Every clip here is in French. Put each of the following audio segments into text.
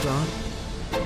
Europe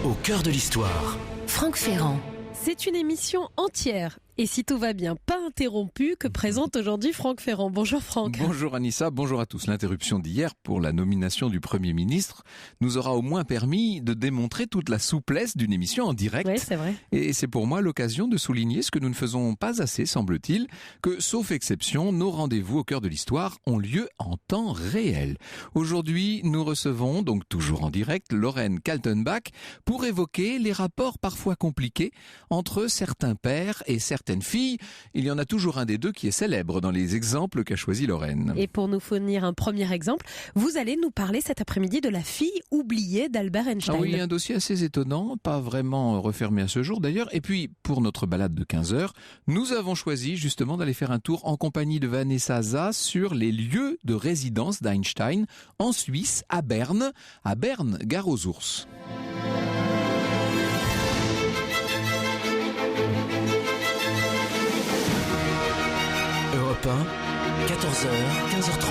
1, au cœur de l'histoire. Franck Ferrand. C'est une émission entière, et si tout va bien, pas interrompue, que présente aujourd'hui Franck Ferrand. Bonjour Franck. Bonjour Anissa, bonjour à tous. L'interruption d'hier pour la nomination du Premier ministre nous aura au moins permis de démontrer toute la souplesse d'une émission en direct. Oui, c'est vrai. Et c'est pour moi l'occasion de souligner ce que nous ne faisons pas assez, semble-t-il, que, sauf exception, nos rendez-vous au cœur de l'histoire ont lieu en temps réel. Aujourd'hui, nous recevons, donc toujours en direct, Lorraine Kaltenbach pour évoquer les rapports parfois compliqués entre certains pères et certaines filles. Il y en a toujours un des deux qui est célèbre dans les exemples qu'a choisi Lorraine. Et pour nous fournir un premier exemple, vous allez nous parler cet après-midi de la fille oubliée d'Albert Einstein. Ah oui, un dossier assez étonnant, pas vraiment refermé à ce jour d'ailleurs. Et puis, pour notre balade de 15 heures, nous avons choisi justement d'aller faire un tour en compagnie de Vanessa Zah sur les lieux de résidence d'Einstein en Suisse, à Berne, gare aux ours. Europe 1, 14h, 15h30.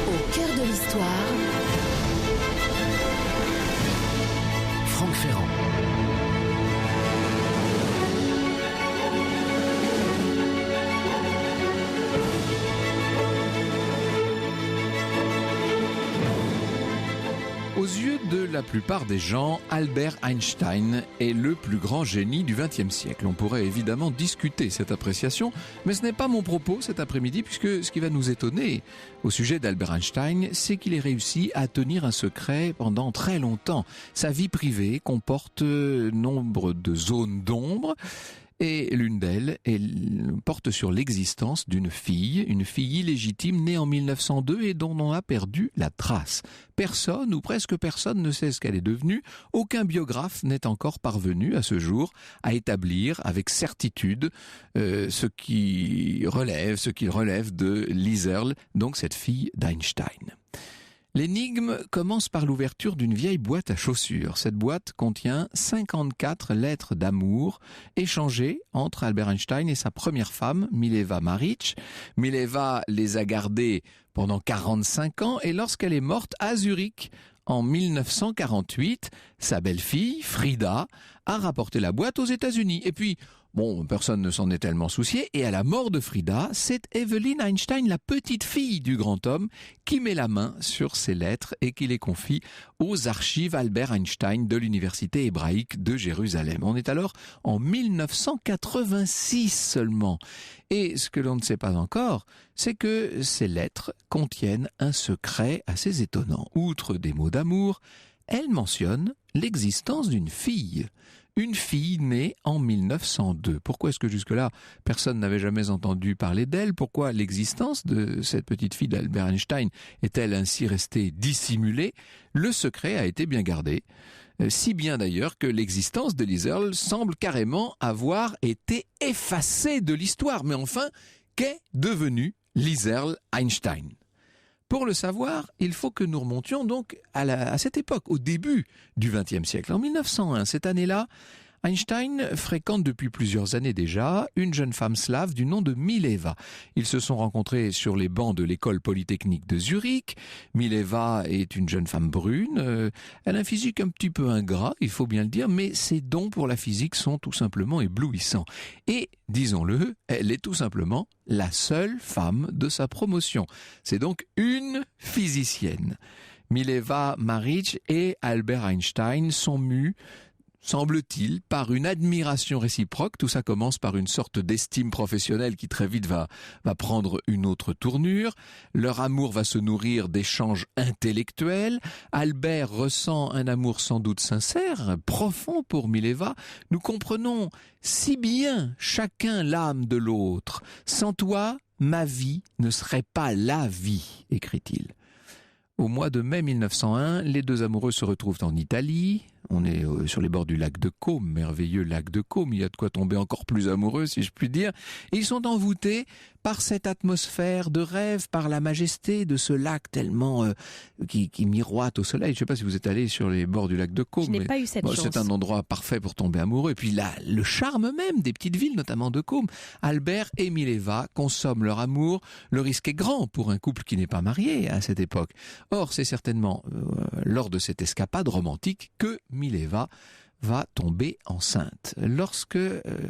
Au cœur de l'histoire. Franck Ferrand. Aux yeux de la plupart des gens, Albert Einstein est le plus grand génie du XXe siècle. On pourrait évidemment discuter cette appréciation, mais ce n'est pas mon propos cet après-midi, puisque ce qui va nous étonner au sujet d'Albert Einstein, c'est qu'il ait réussi à tenir un secret pendant très longtemps. Sa vie privée comporte nombre de zones d'ombre, et l'une d'elles porte sur l'existence d'une fille, une fille illégitime née en 1902 et dont on a perdu la trace. Personne ou presque personne ne sait ce qu'elle est devenue. Aucun biographe n'est encore parvenu à ce jour à établir avec certitude ce qu'il relève de Liesl, donc cette fille d'Einstein. L'énigme commence par l'ouverture d'une vieille boîte à chaussures. Cette boîte contient 54 lettres d'amour échangées entre Albert Einstein et sa première femme, Mileva Marić. Mileva les a gardées pendant 45 ans et lorsqu'elle est morte à Zurich, en 1948, sa belle-fille, Frida, a rapporté la boîte aux États-Unis. Et puis, personne ne s'en est tellement soucié. Et à la mort de Frida, c'est Evelyn Einstein, la petite fille du grand homme, qui met la main sur ces lettres et qui les confie aux archives Albert Einstein de l'Université hébraïque de Jérusalem. On est alors en 1986 seulement. Et ce que l'on ne sait pas encore, c'est que ces lettres contiennent un secret assez étonnant. Outre des mots d'amour, elles mentionnent l'existence d'une fille. Une fille née en 1902. Pourquoi est-ce que jusque-là, personne n'avait jamais entendu parler d'elle? Pourquoi l'existence de cette petite fille d'Albert Einstein est-elle ainsi restée dissimulée? Le secret a été bien gardé. Si bien d'ailleurs que l'existence de Liesl semble carrément avoir été effacée de l'histoire. Mais enfin, qu'est devenu Liesl Einstein? Pour le savoir, il faut que nous remontions donc à cette époque, au début du XXe siècle. En 1901, cette année-là, Einstein fréquente depuis plusieurs années déjà une jeune femme slave du nom de Mileva. Ils se sont rencontrés sur les bancs de l'école polytechnique de Zurich. Mileva est une jeune femme brune. Elle a un physique un petit peu ingrat, il faut bien le dire, mais ses dons pour la physique sont tout simplement éblouissants. Et, disons-le, elle est tout simplement la seule femme de sa promotion. C'est donc une physicienne. Mileva Marić et Albert Einstein sont mus, semble-t-il, par une admiration réciproque. Tout ça commence par une sorte d'estime professionnelle qui très vite va prendre une autre tournure. Leur amour va se nourrir d'échanges intellectuels. Albert ressent un amour sans doute sincère, profond pour Mileva. Nous comprenons si bien chacun l'âme de l'autre. Sans toi, ma vie ne serait pas la vie, écrit-il. Au mois de mai 1901, les deux amoureux se retrouvent en Italie. on est sur les bords du lac de Caume, merveilleux lac de Caume, il y a de quoi tomber encore plus amoureux si je puis dire. Et ils sont envoûtés par cette atmosphère de rêve, par la majesté de ce lac tellement qui miroite au soleil. Je ne sais pas si vous êtes allé sur les bords du lac de Caume. Je n'ai pas eu cette chance. C'est un endroit parfait pour tomber amoureux. Et puis là, le charme même des petites villes, notamment de Caume. Albert et Mileva consomment leur amour. Le risque est grand pour un couple qui n'est pas marié à cette époque. Or, c'est certainement lors de cette escapade romantique que Mileva va tomber enceinte. Lorsque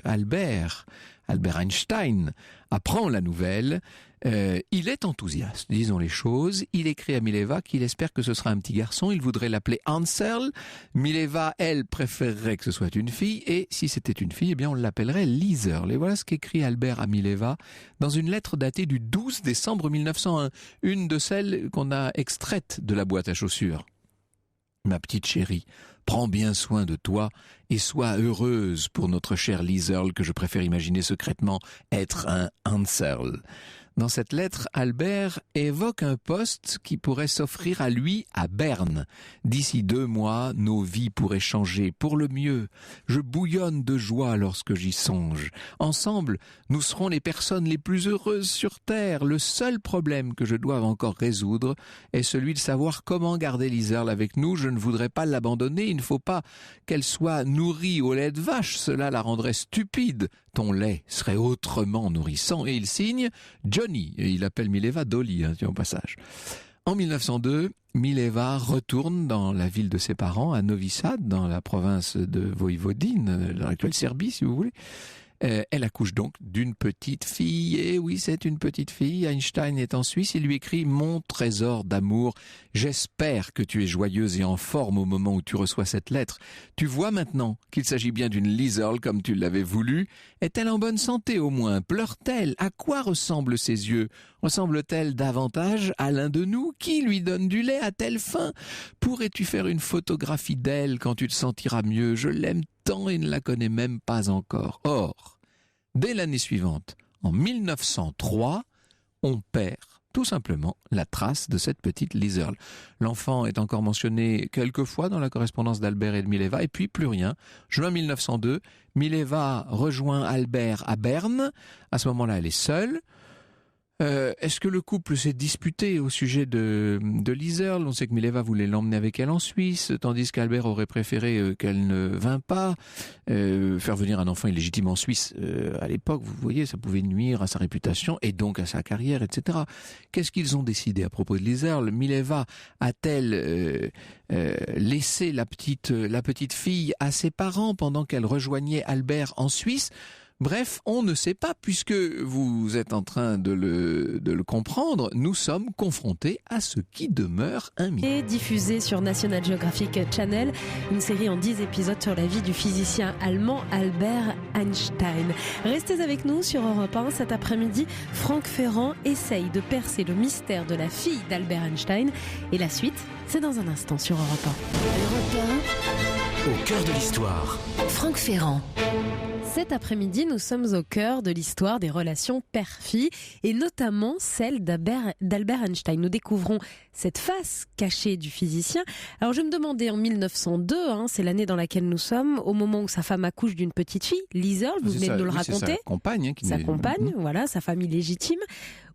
Albert Einstein apprend la nouvelle, il est enthousiaste, disons les choses. Il écrit à Mileva qu'il espère que ce sera un petit garçon. Il voudrait l'appeler Hansel. Mileva, elle, préférerait que ce soit une fille. Et si c'était une fille, eh bien, on l'appellerait Liesel. Et voilà ce qu'écrit Albert à Mileva dans une lettre datée du 12 décembre 1901. Une de celles qu'on a extraites de la boîte à chaussures. Ma petite chérie, prends bien soin de toi et sois heureuse pour notre cher Liesel que je préfère imaginer secrètement être un Hansel. Dans cette lettre, Albert évoque un poste qui pourrait s'offrir à lui à Berne. D'ici 2 mois, nos vies pourraient changer pour le mieux. Je bouillonne de joie lorsque j'y songe. Ensemble, nous serons les personnes les plus heureuses sur Terre. Le seul problème que je dois encore résoudre est celui de savoir comment garder Liesel avec nous. Je ne voudrais pas l'abandonner. Il ne faut pas qu'elle soit nourrie au lait de vache. Cela la rendrait stupide. Ton lait serait autrement nourrissant. Et il signe Johnny. Et il appelle Mileva Dolly, au passage. En 1902, Mileva retourne dans la ville de ses parents, à Novi Sad, dans la province de Voïvodine, dans l'actuelle Serbie, si vous voulez. Elle accouche donc d'une petite fille. Et oui, c'est une petite fille. Einstein est en Suisse. Il lui écrit « Mon trésor d'amour, j'espère que tu es joyeuse et en forme au moment où tu reçois cette lettre. Tu vois maintenant qu'il s'agit bien d'une Liesel comme tu l'avais voulu. Est-elle en bonne santé au moins? Pleure-t-elle? À quoi ressemblent ses yeux? Ressemble-t-elle davantage à l'un de nous? Qui lui donne du lait? A-t-elle faim? Pourrais-tu faire une photographie d'elle quand tu te sentiras mieux? Je l'aime tant et ne la connais même pas encore. » Or, dès l'année suivante, en 1903, on perd tout simplement la trace de cette petite Liesel. L'enfant est encore mentionné quelques fois dans la correspondance d'Albert et de Mileva, et puis plus rien. Juin 1902, Mileva rejoint Albert à Berne. À ce moment-là, elle est seule. Est-ce que le couple s'est disputé au sujet de Liesel? On sait que Mileva voulait l'emmener avec elle en Suisse, tandis qu'Albert aurait préféré qu'elle ne vînt pas. Faire venir un enfant illégitime en Suisse, à l'époque, vous voyez, ça pouvait nuire à sa réputation et donc à sa carrière, etc. Qu'est-ce qu'ils ont décidé à propos de Liesel? Mileva a-t-elle laissé la petite fille à ses parents pendant qu'elle rejoignait Albert en Suisse? Bref, on ne sait pas, puisque vous êtes en train de le comprendre, nous sommes confrontés à ce qui demeure un mystère. Et diffusé sur National Geographic Channel, une série en 10 épisodes sur la vie du physicien allemand Albert Einstein. Restez avec nous sur Europe 1 cet après-midi. Franck Ferrand essaye de percer le mystère de la fille d'Albert Einstein. Et la suite, c'est dans un instant sur Europe 1. Europe Au cœur de l'histoire. 1, Franck Ferrand. Cet après-midi, nous sommes au cœur de l'histoire des relations père-fille et notamment celle d'Albert Einstein. Nous découvrons cette face cachée du physicien. Alors je me demandais en 1902, c'est l'année dans laquelle nous sommes, au moment où sa femme accouche d'une petite fille, Liesel, vous venez de nous le raconter. Sa compagne. Sa compagne, voilà, sa famille légitime.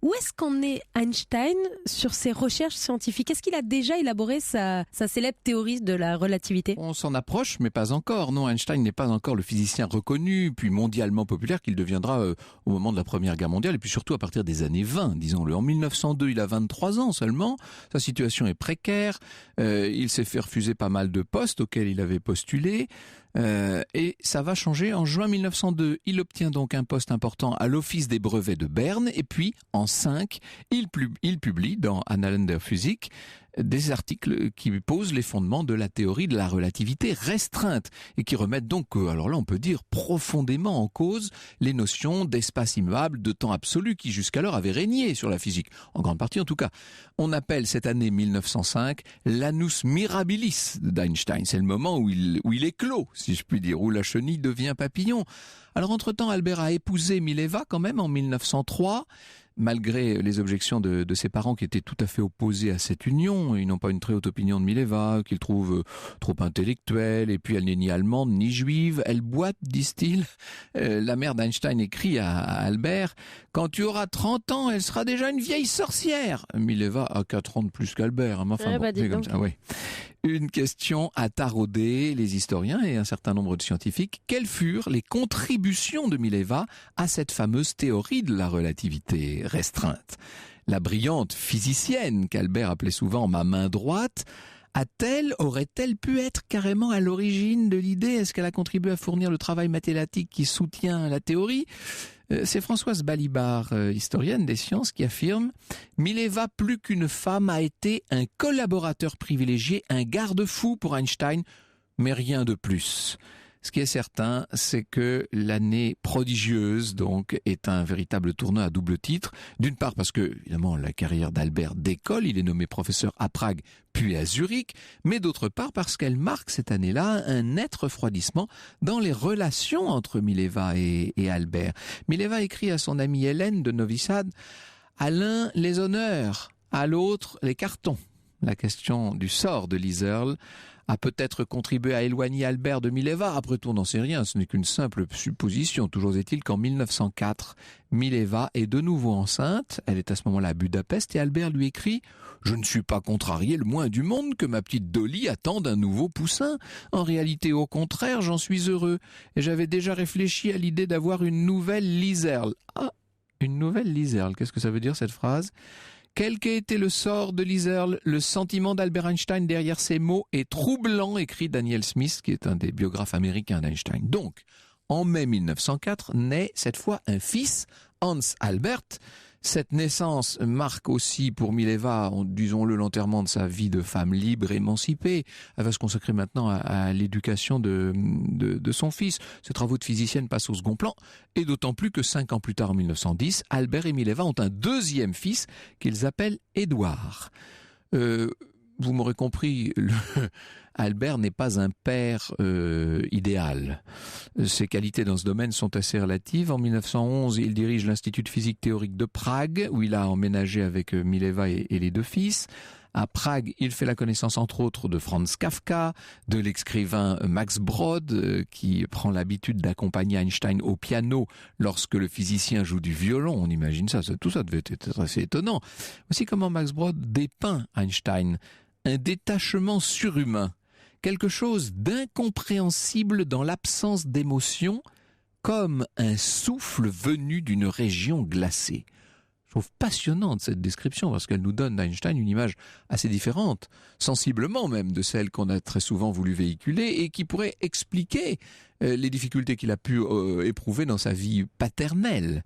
Où est-ce qu'en est Einstein sur ses recherches scientifiques? Est-ce qu'il a déjà élaboré sa célèbre théorie de la relativité? On s'en approche, mais pas encore. Non, Einstein n'est pas encore le physicien reconnu, puis mondialement populaire qu'il deviendra au moment de la Première Guerre mondiale, et puis surtout à partir des années 20, disons-le. En 1902, il a 23 ans seulement. Sa situation est précaire. Il s'est fait refuser pas mal de postes auxquels il avait postulé. Et ça va changer en juin 1902. Il obtient donc un poste important à l'Office des brevets de Berne. Et puis, en 5, il publie dans Annalen der Physik des articles qui posent les fondements de la théorie de la relativité restreinte et qui remettent donc, alors là on peut dire profondément en cause les notions d'espace immuable, de temps absolu qui jusqu'alors avaient régné sur la physique, en grande partie en tout cas. On appelle cette année 1905 l'annus mirabilis d'Einstein. C'est le moment où il éclot, si je puis dire, où la chenille devient papillon. Alors entre-temps, Albert a épousé Mileva quand même en 1903. malgré les objections de ses parents qui étaient tout à fait opposés à cette union. Ils n'ont pas une très haute opinion de Mileva, qu'ils trouvent trop intellectuelle, et puis elle n'est ni allemande ni juive, elle boite, disent-ils. La mère d'Einstein écrit à Albert: « Quand tu auras 30 ans, elle sera déjà une vieille sorcière !» Mileva a 4 ans de plus qu'Albert, hein, enfin, c'est comme ça, oui. Une question à tarauder les historiens et un certain nombre de scientifiques. Quelles furent les contributions de Mileva à cette fameuse théorie de la relativité restreinte? La brillante physicienne qu'Albert appelait souvent ma main droite, aurait-elle pu être carrément à l'origine de l'idée? Est-ce qu'elle a contribué à fournir le travail mathématique qui soutient la théorie? C'est Françoise Balibar, historienne des sciences, qui affirme « Mileva, plus qu'une femme, a été un collaborateur privilégié, un garde-fou pour Einstein, mais rien de plus ». Ce qui est certain, c'est que l'année prodigieuse donc est un véritable tournant à double titre. D'une part parce que, évidemment, la carrière d'Albert décolle, il est nommé professeur à Prague puis à Zurich, mais d'autre part parce qu'elle marque cette année-là un net refroidissement dans les relations entre Mileva et Albert. Mileva écrit à son amie Hélène de Novi Sad: « À l'un les honneurs, à l'autre les cartons ». La question du sort de Liesel a peut-être contribué à éloigner Albert de Mileva. Après tout, on n'en sait rien, ce n'est qu'une simple supposition. Toujours est-il qu'en 1904, Mileva est de nouveau enceinte. Elle est à ce moment-là à Budapest et Albert lui écrit « Je ne suis pas contrarié le moins du monde que ma petite Dolly attende un nouveau poussin. En réalité, au contraire, j'en suis heureux. Et j'avais déjà réfléchi à l'idée d'avoir une nouvelle Liesel. » Ah, une nouvelle Liesel, qu'est-ce que ça veut dire cette phrase ? Quel qu'ait été le sort de Liesel, le sentiment d'Albert Einstein derrière ces mots est troublant, écrit Daniel Smith, qui est un des biographes américains d'Einstein. Donc, en mai 1904, naît cette fois un fils, Hans Albert. Cette naissance marque aussi pour Mileva, disons-le, l'enterrement de sa vie de femme libre, émancipée. Elle va se consacrer maintenant à l'éducation de son fils. Ses travaux de physicienne passent au second plan, et d'autant plus que 5 ans plus tard, en 1910, Albert et Mileva ont un deuxième fils qu'ils appellent Édouard. Vous m'aurez compris, Albert n'est pas un père idéal. Ses qualités dans ce domaine sont assez relatives. En 1911, il dirige l'Institut de physique théorique de Prague, où il a emménagé avec Mileva et les deux fils. À Prague, il fait la connaissance entre autres de Franz Kafka, de l'écrivain Max Brod, qui prend l'habitude d'accompagner Einstein au piano lorsque le physicien joue du violon. On imagine ça, tout ça devait être assez étonnant. Aussi comment Max Brod dépeint Einstein, un détachement surhumain, quelque chose d'incompréhensible dans l'absence d'émotion, comme un souffle venu d'une région glacée. Je trouve passionnante cette description parce qu'elle nous donne d'Einstein une image assez différente, sensiblement même de celle qu'on a très souvent voulu véhiculer et qui pourrait expliquer les difficultés qu'il a pu éprouver dans sa vie paternelle.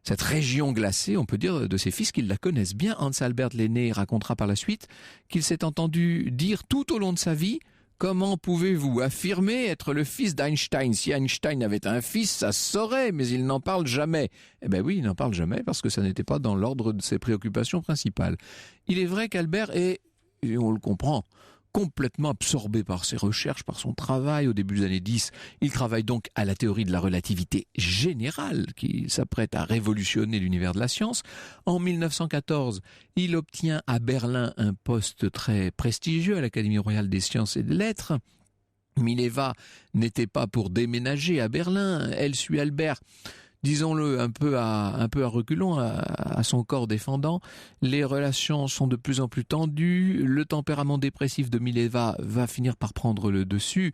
Cette région glacée, on peut dire de ses fils qu'ils la connaissent bien. Hans Albert l'aîné racontera par la suite qu'il s'est entendu dire tout au long de sa vie: comment pouvez-vous affirmer être le fils d'Einstein? Si Einstein avait un fils, ça se saurait, mais il n'en parle jamais. Eh bien oui, il n'en parle jamais parce que ça n'était pas dans l'ordre de ses préoccupations principales. Il est vrai qu'Albert est, et on le comprend, complètement absorbé par ses recherches, par son travail. Au début des années 10, il travaille donc à la théorie de la relativité générale qui s'apprête à révolutionner l'univers de la science. En 1914, il obtient à Berlin un poste très prestigieux à l'Académie royale des sciences et des lettres. Mileva n'était pas pour déménager à Berlin. Elle suit Albert, disons-le, un peu à reculons, à son corps défendant. Les relations sont de plus en plus tendues. Le tempérament dépressif de Mileva va finir par prendre le dessus.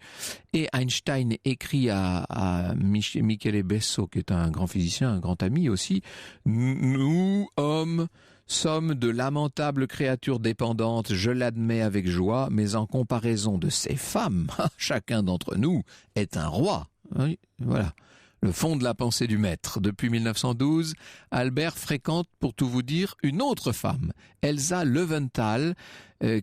Et Einstein écrit à Michele Besso, qui est un grand physicien, un grand ami aussi: « Nous, hommes, sommes de lamentables créatures dépendantes, je l'admets avec joie, mais en comparaison de ces femmes, chacun d'entre nous est un roi. » Oui, voilà. Le fond de la pensée du maître. Depuis 1912, Albert fréquente, pour tout vous dire, une autre femme, Elsa Löwenthal,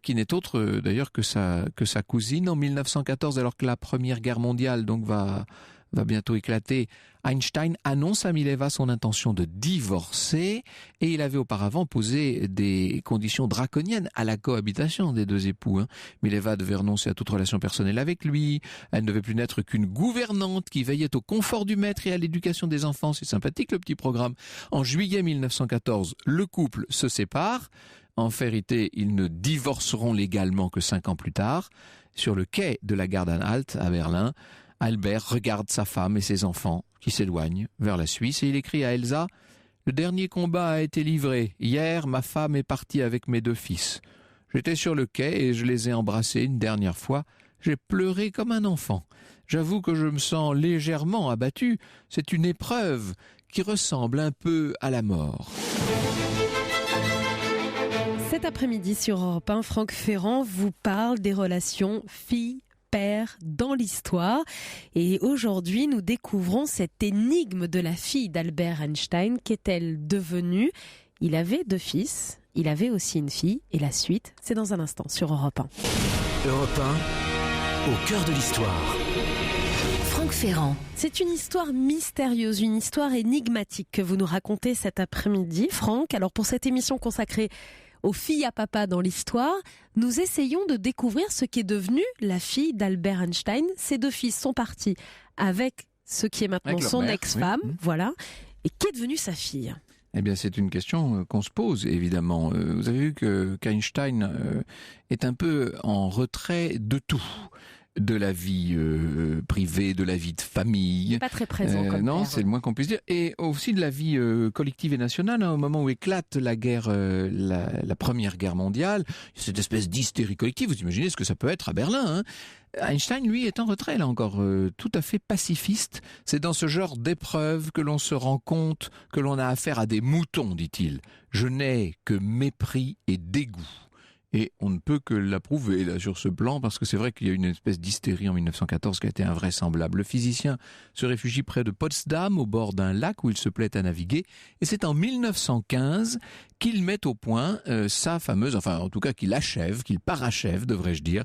qui n'est autre d'ailleurs que sa cousine. En 1914, alors que la Première Guerre mondiale donc va va bientôt éclater, Einstein annonce à Mileva son intention de divorcer et il avait auparavant posé des conditions draconiennes à la cohabitation des deux époux. Mileva devait renoncer à toute relation personnelle avec lui, elle ne devait plus n'être qu'une gouvernante qui veillait au confort du maître et à l'éducation des enfants. C'est sympathique le petit programme. En juillet 1914, le couple se sépare. En vérité, ils ne divorceront légalement que 5 ans plus tard. Sur le quai de la gare d'Anhalt à Berlin, Albert regarde sa femme et ses enfants qui s'éloignent vers la Suisse et il écrit à Elsa « Le dernier combat a été livré. Hier, ma femme est partie avec mes 2 fils. J'étais sur le quai et je les ai embrassés une dernière fois. J'ai pleuré comme un enfant. J'avoue que je me sens légèrement abattu. C'est une épreuve qui ressemble un peu à la mort. » Cet après-midi sur Europe 1, Franck Ferrand vous parle des relations filles-pères dans l'histoire. Et aujourd'hui, nous découvrons cette énigme de la fille d'Albert Einstein. Qu'est-elle devenue ? Il avait 2 fils, il avait aussi une fille. Et la suite, c'est dans un instant sur Europe 1. Europe 1, au cœur de l'histoire. Franck Ferrand. C'est une histoire mystérieuse, une histoire énigmatique que vous nous racontez cet après-midi, Franck. Alors pour cette émission consacrée aux filles à papa dans l'histoire, nous essayons de découvrir ce qui est devenu la fille d'Albert Einstein. Ses 2 fils sont partis avec ce qui est maintenant son ex-femme, oui. Voilà. Et qu'est devenue sa fille ? Eh bien, c'est une question qu'on se pose, évidemment. Vous avez vu qu'Einstein est un peu en retrait de tout. De la vie privée, de la vie de famille. Pas très présent comme non, père. C'est le moins qu'on puisse dire. Et aussi de la vie collective et nationale. Au moment où éclate la guerre, la Première Guerre mondiale, cette espèce d'hystérie collective. Vous imaginez ce que ça peut être à Berlin, Einstein, lui, est en retrait, là encore, tout à fait pacifiste. C'est dans ce genre d'épreuve que l'on se rend compte que l'on a affaire à des moutons, dit-il. Je n'ai que mépris et dégoût. Et on ne peut que l'approuver là sur ce plan parce que c'est vrai qu'il y a une espèce d'hystérie en 1914 qui a été invraisemblable. Le physicien se réfugie près de Potsdam au bord d'un lac où il se plaît à naviguer et c'est en 1915 qu'il met au point sa fameuse, enfin en tout cas qu'il achève, qu'il parachève devrais-je dire.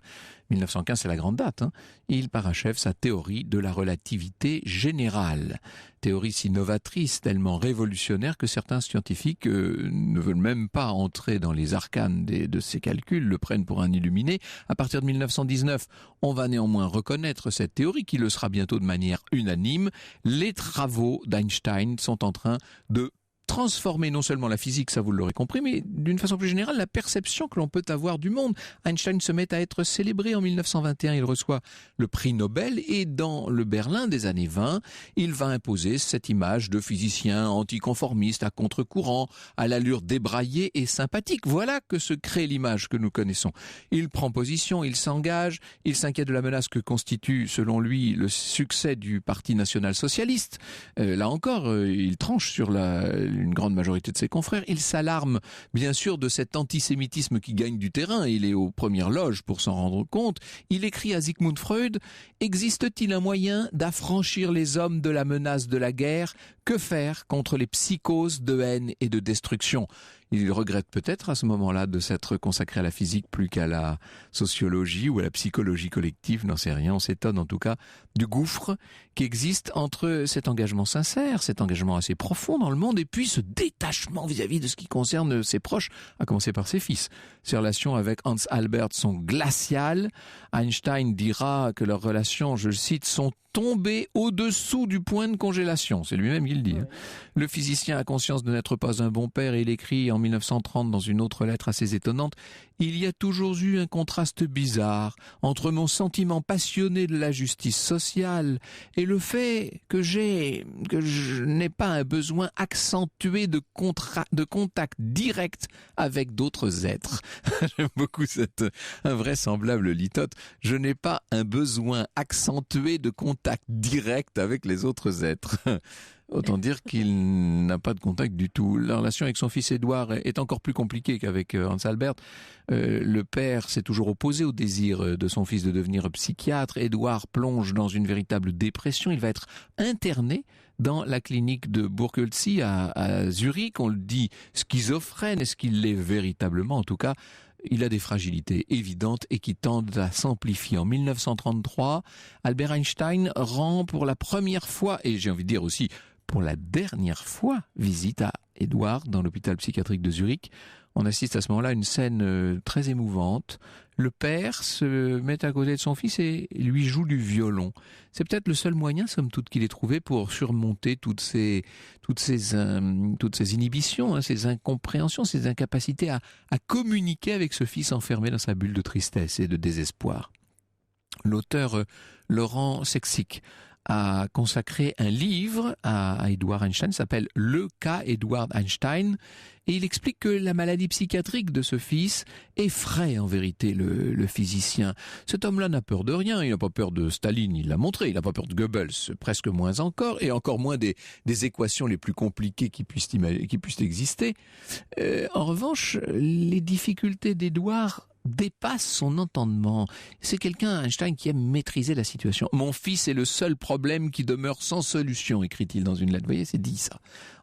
1915 c'est la grande date, il parachève sa théorie de la relativité générale. Théorie si novatrice, tellement révolutionnaire que certains scientifiques ne veulent même pas entrer dans les arcanes de ces calculs, le prennent pour un illuminé. À partir de 1919, on va néanmoins reconnaître cette théorie qui le sera bientôt de manière unanime. Les travaux d'Einstein sont en train de transformer non seulement la physique, ça vous l'aurez compris, mais d'une façon plus générale, la perception que l'on peut avoir du monde. Einstein se met à être célébré en 1921, il reçoit le prix Nobel et dans le Berlin des années 20, il va imposer cette image de physicien anticonformiste à contre-courant, à l'allure débraillée et sympathique. Voilà que se crée l'image que nous connaissons. Il prend position, il s'engage, il s'inquiète de la menace que constitue, selon lui, le succès du Parti national-socialiste. Là encore, il tranche sur une grande majorité de ses confrères. Il s'alarme bien sûr de cet antisémitisme qui gagne du terrain. Il est aux premières loges pour s'en rendre compte. Il écrit à Sigmund Freud « Existe-t-il un moyen d'affranchir les hommes de la menace de la guerre ? Que faire contre les psychoses de haine et de destruction ?» Il regrette peut-être à ce moment-là de s'être consacré à la physique plus qu'à la sociologie ou à la psychologie collective, n'en sait rien. On s'étonne en tout cas du gouffre qui existe entre cet engagement sincère, cet engagement assez profond dans le monde et puis ce détachement vis-à-vis de ce qui concerne ses proches, à commencer par ses fils. Ses relations avec Hans Albert sont glaciales. Einstein dira que leurs relations, je le cite, sont tombées au-dessous du point de congélation. C'est lui-même qui le dit. Le physicien a conscience de n'être pas un bon père et il écrit en 1930 dans une autre lettre assez étonnante « Il y a toujours eu un contraste bizarre entre mon sentiment passionné de la justice sociale et le fait que je n'ai pas un besoin accentué de contact direct avec d'autres êtres. » J'aime beaucoup cette invraisemblable litote. Je n'ai pas un besoin accentué de contact direct avec les autres êtres. Autant dire qu'il n'a pas de contact du tout. La relation avec son fils Édouard est encore plus compliquée qu'avec Hans Albert. Le père s'est toujours opposé au désir de son fils de devenir psychiatre. Édouard plonge dans une véritable dépression. Il va être interné dans la clinique de Burghölzli à Zurich. On le dit schizophrène. Est-ce qu'il l'est véritablement ? En tout cas, il a des fragilités évidentes et qui tendent à s'amplifier. En 1933, Albert Einstein rend pour la première fois, et j'ai envie de dire aussi pour la dernière fois, visite à Édouard dans l'hôpital psychiatrique de Zurich. On assiste à ce moment-là à une scène très émouvante. Le père se met à côté de son fils et lui joue du violon. C'est peut-être le seul moyen, somme toute, qu'il ait trouvé pour surmonter toutes ces inhibitions, ces incompréhensions, ces incapacités à communiquer avec ce fils enfermé dans sa bulle de tristesse et de désespoir. L'auteur Laurent Sexic a consacré un livre à Edward Einstein, s'appelle Le cas Edward Einstein, et il explique que la maladie psychiatrique de ce fils effraie en vérité le physicien. Cet homme-là n'a peur de rien, il n'a pas peur de Staline, il l'a montré, il n'a pas peur de Goebbels, presque moins encore, et encore moins des équations les plus compliquées qui puissent exister. En revanche, les difficultés d'Edward dépasse son entendement. C'est quelqu'un, Einstein, qui aime maîtriser la situation. « Mon fils est le seul problème qui demeure sans solution », écrit-il dans une lettre. Vous voyez, c'est dit ça.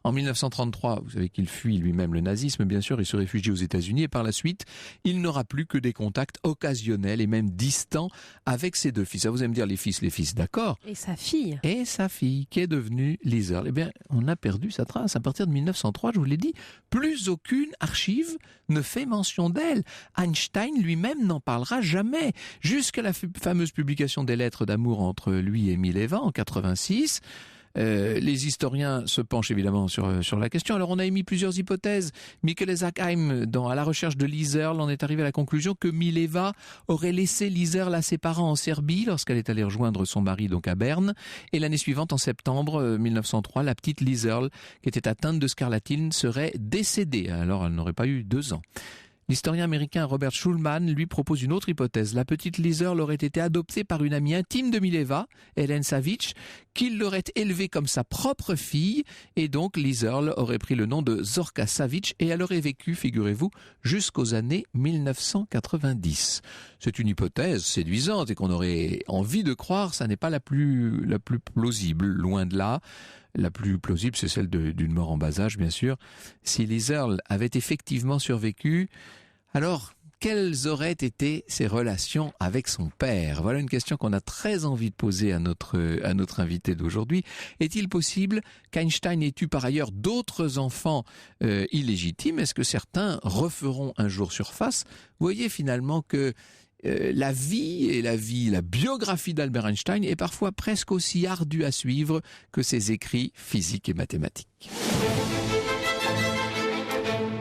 En 1933, vous savez qu'il fuit lui-même le nazisme, bien sûr, il se réfugie aux États-Unis et par la suite, il n'aura plus que des contacts occasionnels et même distants avec ses deux fils. Ah, vous allez me dire les fils, d'accord. Et sa fille. Et sa fille, qui est devenue Liesl. Eh bien, on a perdu sa trace. À partir de 1903, je vous l'ai dit, plus aucune archive ne fait mention d'elle. Einstein lui-même n'en parlera jamais. Jusqu'à la fameuse publication des lettres d'amour entre lui et Mileva en 86. Les historiens se penchent évidemment sur la question. Alors on a émis plusieurs hypothèses. Michele Zackheim, à la recherche de Liesl, en est arrivé à la conclusion que Mileva aurait laissé Liesl à ses parents en Serbie lorsqu'elle est allée rejoindre son mari donc à Berne. Et l'année suivante, en septembre 1903, la petite Liesl, qui était atteinte de scarlatine, serait décédée. Alors elle n'aurait pas eu 2 ans. L'historien américain Robert Schulman lui propose une autre hypothèse. La petite Liesl aurait été adoptée par une amie intime de Mileva, Helen Savitch, qui l'aurait élevée comme sa propre fille, et donc Liesl aurait pris le nom de Zorka Savitch et elle aurait vécu, figurez-vous, jusqu'aux années 1990. C'est une hypothèse séduisante et qu'on aurait envie de croire, ça n'est pas la plus plausible, loin de là. La plus plausible, c'est celle d'une mort en bas âge, bien sûr. Si Liesl avait effectivement survécu, alors quelles auraient été ses relations avec son père? Voilà une question qu'on a très envie de poser à notre invité d'aujourd'hui. Est-il possible qu'Einstein ait eu par ailleurs d'autres enfants illégitimes? Est-ce que certains referont un jour surface? Vous voyez finalement que la biographie d'Albert Einstein est parfois presque aussi ardue à suivre que ses écrits physiques et mathématiques.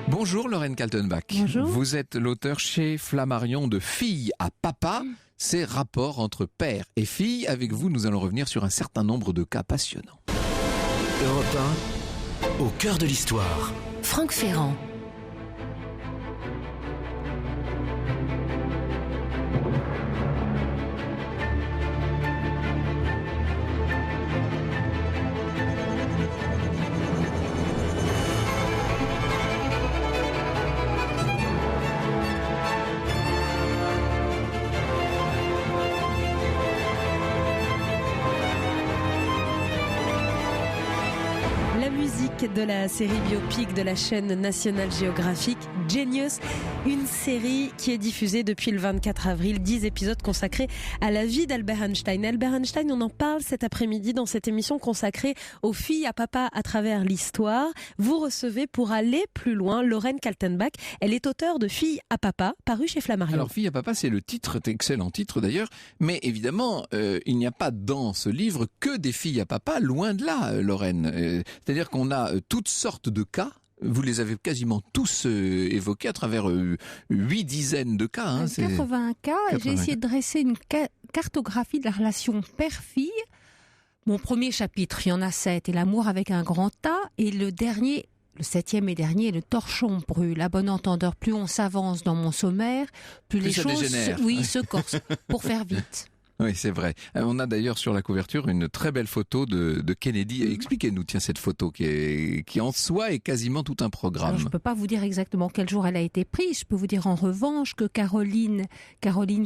Bonjour Lorraine Kaltenbach. Bonjour. Vous êtes l'auteur chez Flammarion de Fille à papa, ces rapports entre père et fille. Avec vous, nous allons revenir sur un certain nombre de cas passionnants. Europe 1, au cœur de l'histoire. Franck Ferrand. De la série biopic de la chaîne National Geographic, Genius, une série qui est diffusée depuis le 24 avril, 10 épisodes consacrés à la vie d'Albert Einstein. Albert Einstein, on en parle cet après-midi dans cette émission consacrée aux filles à papa à travers l'histoire. Vous recevez pour aller plus loin Lorraine Kaltenbach. Elle est auteure de Filles à papa, paru chez Flammarion. Alors Filles à papa, c'est le titre, excellent titre d'ailleurs, mais évidemment, il n'y a pas dans ce livre que des filles à papa, loin de là, Lorraine. C'est-à-dire qu'on a toutes sortes de cas. Vous les avez quasiment tous évoqués à travers 8 dizaines de cas. 80 cas. 80 j'ai essayé de dresser une cartographie de la relation père-fille. Mon premier chapitre, il y en a 7, et l'amour avec un grand A. Et le dernier, le 7e et dernier, le torchon brûle. À bon entendeur, plus on s'avance dans mon sommaire, plus les choses se corsent. Pour faire vite. Oui, c'est vrai. On a d'ailleurs sur la couverture une très belle photo de Kennedy. Expliquez-nous, tiens, cette photo qui en soi est quasiment tout un programme. Alors, je ne peux pas vous dire exactement quel jour elle a été prise. Je peux vous dire en revanche que Caroline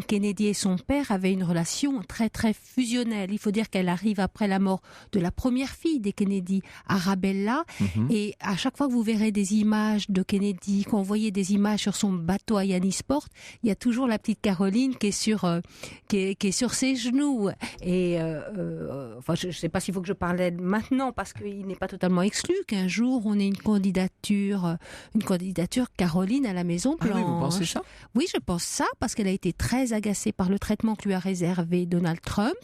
Kennedy et son père avaient une relation très très fusionnelle. Il faut dire qu'elle arrive après la mort de la première fille des Kennedy, Arabella. Et à chaque fois que vous verrez des images de Kennedy, quand vous voyez des images sur son bateau à Yannisport, il y a toujours la petite Caroline qui est sur ses genoux. Et enfin, je ne sais pas s'il faut que je parle d'elle maintenant, parce qu'il n'est pas totalement exclu qu'un jour on ait une candidature Caroline à la Maison Blanche. Ah oui, vous pensez ça ? Oui, je pense ça, parce qu'elle a été très agacée par le traitement que lui a réservé Donald Trump,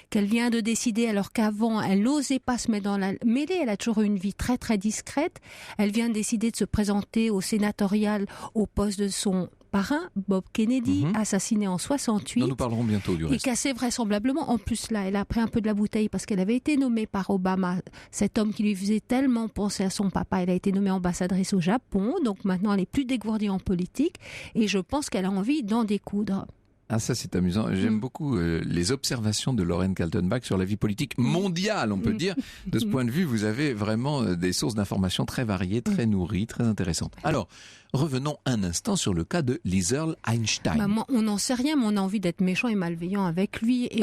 qu'elle vient de décider, alors qu'avant elle n'osait pas se mettre dans la mêlée, elle a toujours eu une vie très très discrète, elle vient de décider de se présenter au sénatorial au poste de son parrain, Bob Kennedy, assassiné en 68. Nous parlerons bientôt du reste. Et qu'assez vraisemblablement, en plus là, elle a pris un peu de la bouteille parce qu'elle avait été nommée par Obama, cet homme qui lui faisait tellement penser à son papa, elle a été nommée ambassadrice au Japon, donc maintenant elle est plus dégourdie en politique, et je pense qu'elle a envie d'en découdre. Ah, ça c'est amusant. J'aime beaucoup les observations de Lauren Kaltenbach sur la vie politique mondiale, on peut dire. De ce point de vue, vous avez vraiment des sources d'informations très variées, très nourries, très intéressantes. Alors, revenons un instant sur le cas de Liesl Einstein. Moi, on n'en sait rien, mais on a envie d'être méchant et malveillant avec lui. Et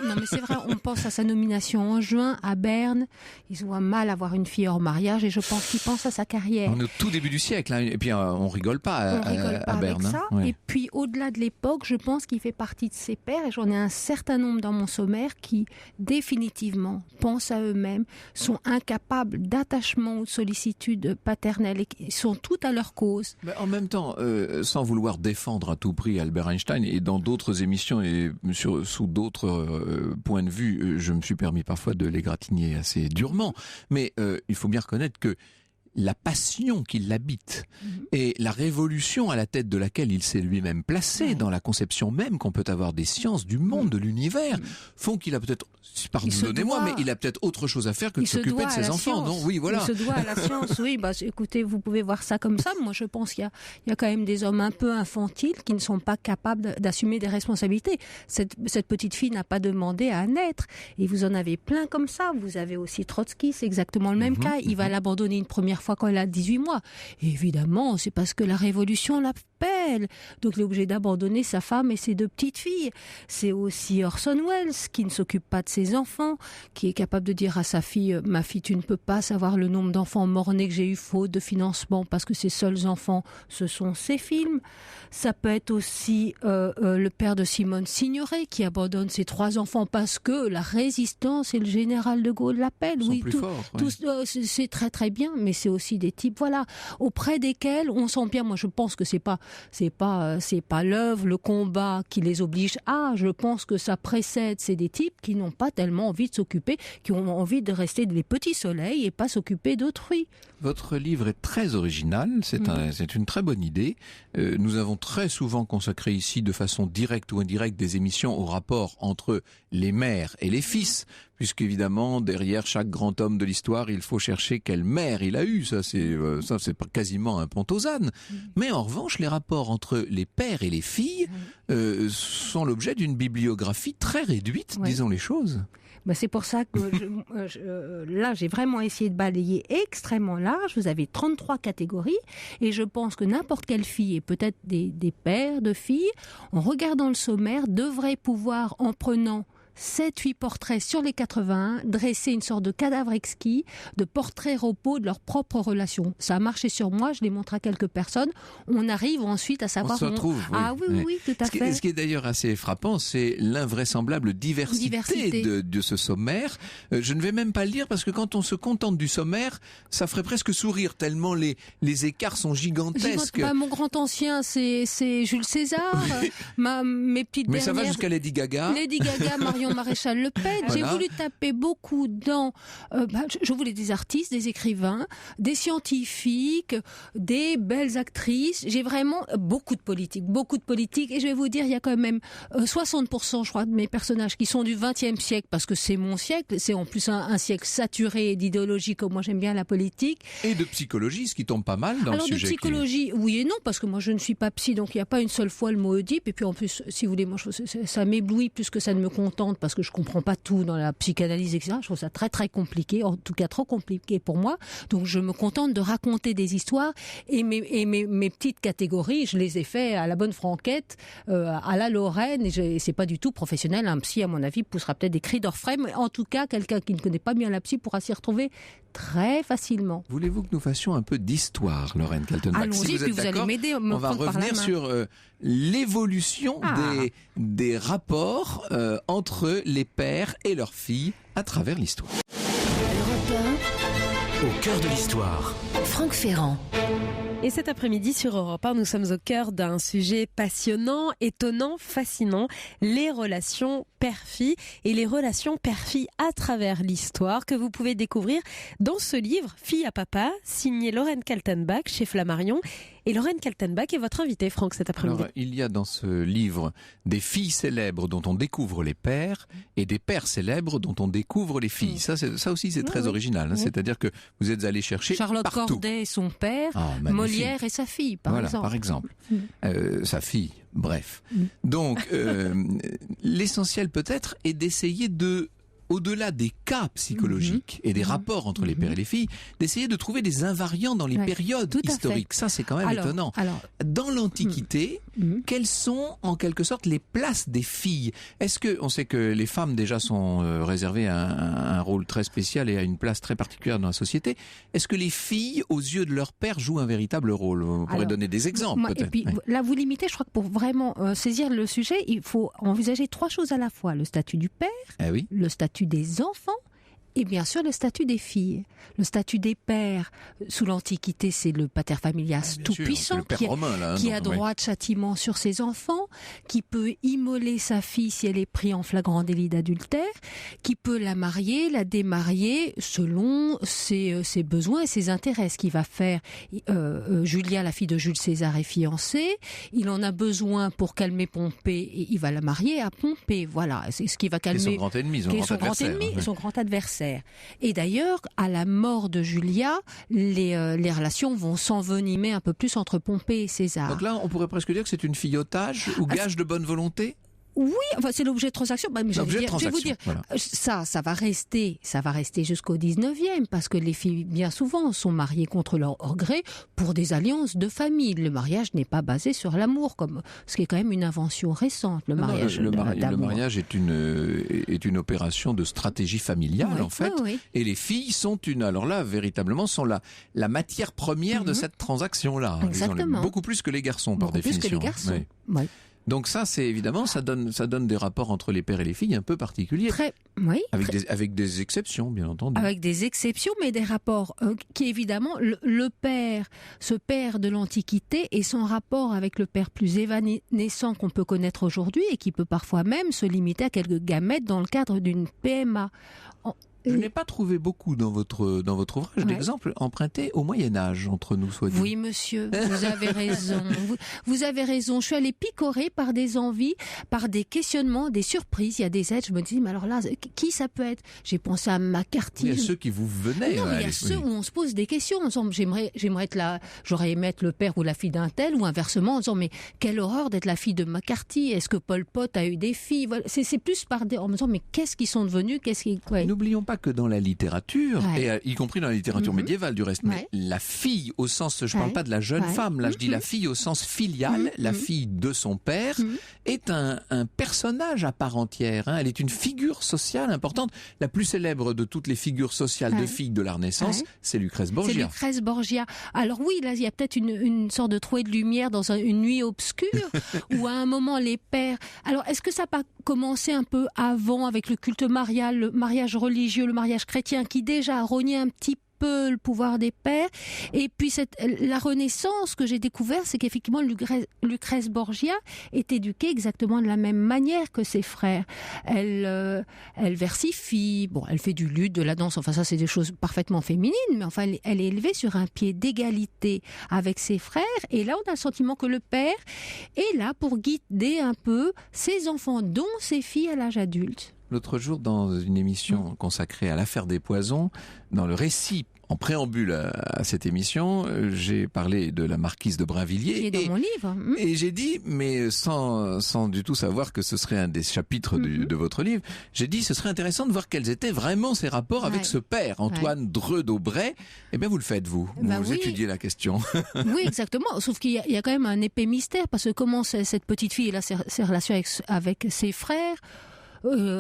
non, mais c'est vrai, on pense à sa nomination en juin à Berne. Il se voit mal avoir une fille hors mariage, et je pense qu'il pense à sa carrière. On est au tout début du siècle, hein, et puis on rigole pas à Berne. Avec ça. Ouais. Et puis au-delà de l'époque, je pense qu'il fait partie de ses pairs, et j'en ai un certain nombre dans mon sommaire qui définitivement pensent à eux-mêmes, sont incapables d'attachement ou de sollicitude paternelle, et qui sont tout à leur cause. Mais en même temps, sans vouloir défendre à tout prix Albert Einstein, et dans d'autres émissions et sous d'autres points de vue, je me suis permis parfois de l'égratigner assez durement, mais il faut bien reconnaître que la passion qui l'habite et la révolution à la tête de laquelle il s'est lui-même placé dans la conception même qu'on peut avoir des sciences, du monde, de l'univers, font qu'il a peut-être, pardonnez-moi, mais il a peut-être autre chose à faire que de s'occuper de ses enfants, non ? Oui, voilà. Il se doit à la science, oui. Bah, écoutez, vous pouvez voir ça comme ça. Moi, je pense qu'il y a quand même des hommes un peu infantiles qui ne sont pas capables d'assumer des responsabilités. Cette petite fille n'a pas demandé à naître. Et vous en avez plein comme ça. Vous avez aussi Trotsky, c'est exactement le même cas. Il va l'abandonner une première fois quand elle a 18 mois. Et évidemment, c'est parce que la révolution l'appelle. Donc il est obligé d'abandonner sa femme et ses deux petites filles. C'est aussi Orson Welles qui ne s'occupe pas de ses enfants, qui est capable de dire à sa fille, ma fille, tu ne peux pas savoir le nombre d'enfants morts-nés que j'ai eu faute de financement, parce que ses seuls enfants, ce sont ses films. Ça peut être aussi le père de Simone Signoret qui abandonne ses 3 enfants parce que la résistance et le général de Gaulle l'appellent. Oui, c'est très très bien, mais c'est aussi des types, voilà, auprès desquels on sent bien. Moi, je pense que c'est pas l'œuvre, le combat qui les oblige à. Je pense que ça précède. C'est des types qui n'ont pas tellement envie de s'occuper, qui ont envie de rester des petits soleils et pas s'occuper d'autrui. Votre livre est très original, c'est une très bonne idée. Nous avons très souvent consacré ici, de façon directe ou indirecte, des émissions au rapport entre les mères et les fils, puisqu'évidemment, derrière chaque grand homme de l'histoire, il faut chercher quelle mère il a eu. Ça, c'est quasiment un pont aux ânes. Mais en revanche, les rapports entre les pères et les filles sont l'objet d'une bibliographie très réduite, disons les choses. Ben c'est pour ça que là, j'ai vraiment essayé de balayer extrêmement large. Vous avez 33 catégories, et je pense que n'importe quelle fille, et peut-être des pères de filles, en regardant le sommaire, devrait pouvoir, en prenant 7-8 portraits sur les 81, dresser une sorte de cadavre exquis, de portraits repos de leur propre relation. Ça a marché sur moi, je l'ai montré à quelques personnes. On arrive ensuite à savoir... On se retrouve, oui. Ah oui, tout à fait. Ce qui est d'ailleurs assez frappant, c'est l'invraisemblable diversité de ce sommaire. Je ne vais même pas le lire, parce que quand on se contente du sommaire, ça ferait presque sourire, tellement les écarts sont gigantesques. Mon grand ancien, c'est Jules César. Mes petites Mais dernières... ça va jusqu'à Lady Gaga. Lady Gaga, Marion Marion Maréchal Le Pen. Voilà. J'ai voulu taper beaucoup dans... je voulais des artistes, des écrivains, des scientifiques, des belles actrices. J'ai vraiment beaucoup de politique. Et je vais vous dire, il y a quand même 60%, je crois, de mes personnages qui sont du XXe siècle, parce que c'est mon siècle. C'est en plus un siècle saturé d'idéologie, comme moi j'aime bien la politique. Et de psychologie, ce qui tombe pas mal dans Alors, le sujet. de psychologie, oui et non, parce que moi je ne suis pas psy, donc il n'y a pas une seule fois le mot Oedipe. Et puis en plus, si vous voulez, moi ça m'éblouit plus que ça ne me contente, parce que je comprends pas tout dans la psychanalyse, etc. Je trouve ça très très compliqué, en tout cas trop compliqué pour moi. Donc je me contente de raconter des histoires, et mes petites catégories, je les ai fait à la bonne franquette, à la Lorraine, et c'est pas du tout professionnel. Un psy, à mon avis, poussera peut-être des cris d'orfraie, mais en tout cas, quelqu'un qui ne connaît pas bien la psy pourra s'y retrouver très facilement. Voulez-vous que nous fassions un peu d'histoire, Lorraine Kaltenbach? Allons-y, Si vous êtes puis vous allez d'accord, m'aider, me on va prendre par la revenir main. sur l'évolution des rapports entre les pères et leurs filles à travers l'histoire. Europe Au cœur de l'histoire. 1, Franck Ferrand. Et cet après-midi sur Europe 1, nous sommes au cœur d'un sujet passionnant, étonnant, fascinant, les relations père-fille et les relations père-fille à travers l'histoire que vous pouvez découvrir dans ce livre Fille à papa, signé Lorraine Kaltenbach chez Flammarion. Et Lorraine Kaltenbach est votre invitée, Franck, cet après-midi. Alors, il y a dans ce livre des filles célèbres dont on découvre les pères et des pères célèbres dont on découvre les filles. Ça aussi, c'est très original. C'est-à-dire que vous êtes allé chercher Charlotte partout. Corday et son père, Molière et sa fille, par exemple. Sa fille, bref. Donc, l'essentiel peut-être est d'essayer de, au-delà des cas psychologiques et des rapports entre les pères et les filles, d'essayer de trouver des invariants dans les périodes historiques. Ça, c'est quand même étonnant. Dans l'Antiquité, quelles sont en quelque sorte les places des filles? Est-ce que, on sait que les femmes déjà sont réservées à un rôle très spécial et à une place très particulière dans la société. Est-ce que les filles, aux yeux de leur père, jouent un véritable rôle? Vous pourrez donner des exemples peut-être. Et puis là, vous limitez, je crois que pour vraiment saisir le sujet, il faut envisager trois choses à la fois. Le statut du père, le statut des enfants et bien sûr le statut des filles. Le statut des pères, sous l'Antiquité, c'est le pater familias tout-puissant qui a droit de châtiment sur ses enfants, qui peut immoler sa fille si elle est prise en flagrant délit d'adultère, qui peut la marier, la démarier selon ses besoins et ses intérêts. Ce qu'il va faire, Julia, la fille de Jules César, est fiancée, il en a besoin pour calmer Pompée et il va la marier à Pompée. Voilà, c'est ce qui va calmer son grand ennemi, son grand adversaire. Et d'ailleurs, à la mort de Julia, les relations vont s'envenimer un peu plus entre Pompée et César. Donc là, on pourrait presque dire que c'est une fille otage ou gage de bonne volonté? Oui, enfin, c'est l'objet de transaction. Mais je vais vous dire, voilà. ça va rester jusqu'au 19e, parce que les filles, bien souvent, sont mariées contre leur gré pour des alliances de famille. Le mariage n'est pas basé sur l'amour, ce qui est quand même une invention récente. Le mariage est une opération de stratégie familiale, en fait. Et les filles sont alors là, véritablement, sont la matière première de cette transaction-là. Exactement. Beaucoup plus que les garçons, par définition. Plus que les garçons. Oui. Donc ça, c'est évidemment, ça donne des rapports entre les pères et les filles un peu particuliers. Avec des exceptions, bien entendu. Avec des exceptions, mais des rapports qui, évidemment, le père, ce père de l'Antiquité, et son rapport avec le père plus évanescent qu'on peut connaître aujourd'hui, et qui peut parfois même se limiter à quelques gamètes dans le cadre d'une PMA. Je n'ai pas trouvé beaucoup dans votre ouvrage d'exemples empruntés au Moyen-Âge, entre nous, soit dit. Oui, monsieur, vous avez raison. Vous avez raison. Je suis allée picorer par des envies, par des questionnements, des surprises. Il y a des aides. Je me dis, mais alors là, qui ça peut être? J'ai pensé à McCarthy. Il y a ceux qui vous venaient. Non, il y a ceux où on se pose des questions. En disant, j'aimerais être j'aurais aimé être le père ou la fille d'un tel, ou inversement, en disant, mais quelle horreur d'être la fille de McCarthy. Est-ce que Pol Pot a eu des filles? Voilà. C'est plus en me disant, mais qu'est-ce qu'ils sont devenus? N'oublions pas que dans la littérature, et y compris dans la littérature médiévale du reste, mais la fille au sens, je parle pas de la jeune femme, là je dis la fille au sens filial, la fille de son père, est un personnage à part entière. Elle est une figure sociale importante. La plus célèbre de toutes les figures sociales de filles de la Renaissance, c'est Lucrèce Borgia. C'est Lucrèce Borgia. Alors oui, là il y a peut-être une sorte de trouée de lumière dans une nuit obscure, où à un moment les pères... Alors est-ce que ça n'a pas commencé un peu avant avec le culte marial, le mariage religieux, le mariage chrétien, qui déjà a rogné un petit peu le pouvoir des pères. Et puis la Renaissance que j'ai découvert, c'est qu'effectivement Lucrèce Borgia est éduquée exactement de la même manière que ses frères. Elle versifie, bon, elle fait du luth, de la danse, enfin ça c'est des choses parfaitement féminines, mais enfin elle est élevée sur un pied d'égalité avec ses frères. Et là on a le sentiment que le père est là pour guider un peu ses enfants, dont ses filles à l'âge adulte. L'autre jour, dans une émission consacrée à l'affaire des poisons, dans le récit en préambule à cette émission, j'ai parlé de la marquise de Brinvilliers. Qui est dans mon livre. Et j'ai dit, mais sans du tout savoir que ce serait un des chapitres de votre livre, j'ai dit ce serait intéressant de voir quels étaient vraiment ses rapports avec ce père, Antoine Dreux d'Aubray. Eh bien, vous le faites, vous étudiez la question. Oui, exactement. Sauf qu'il y a quand même un épais mystère, parce que comment cette petite fille a ses relations avec ses frères,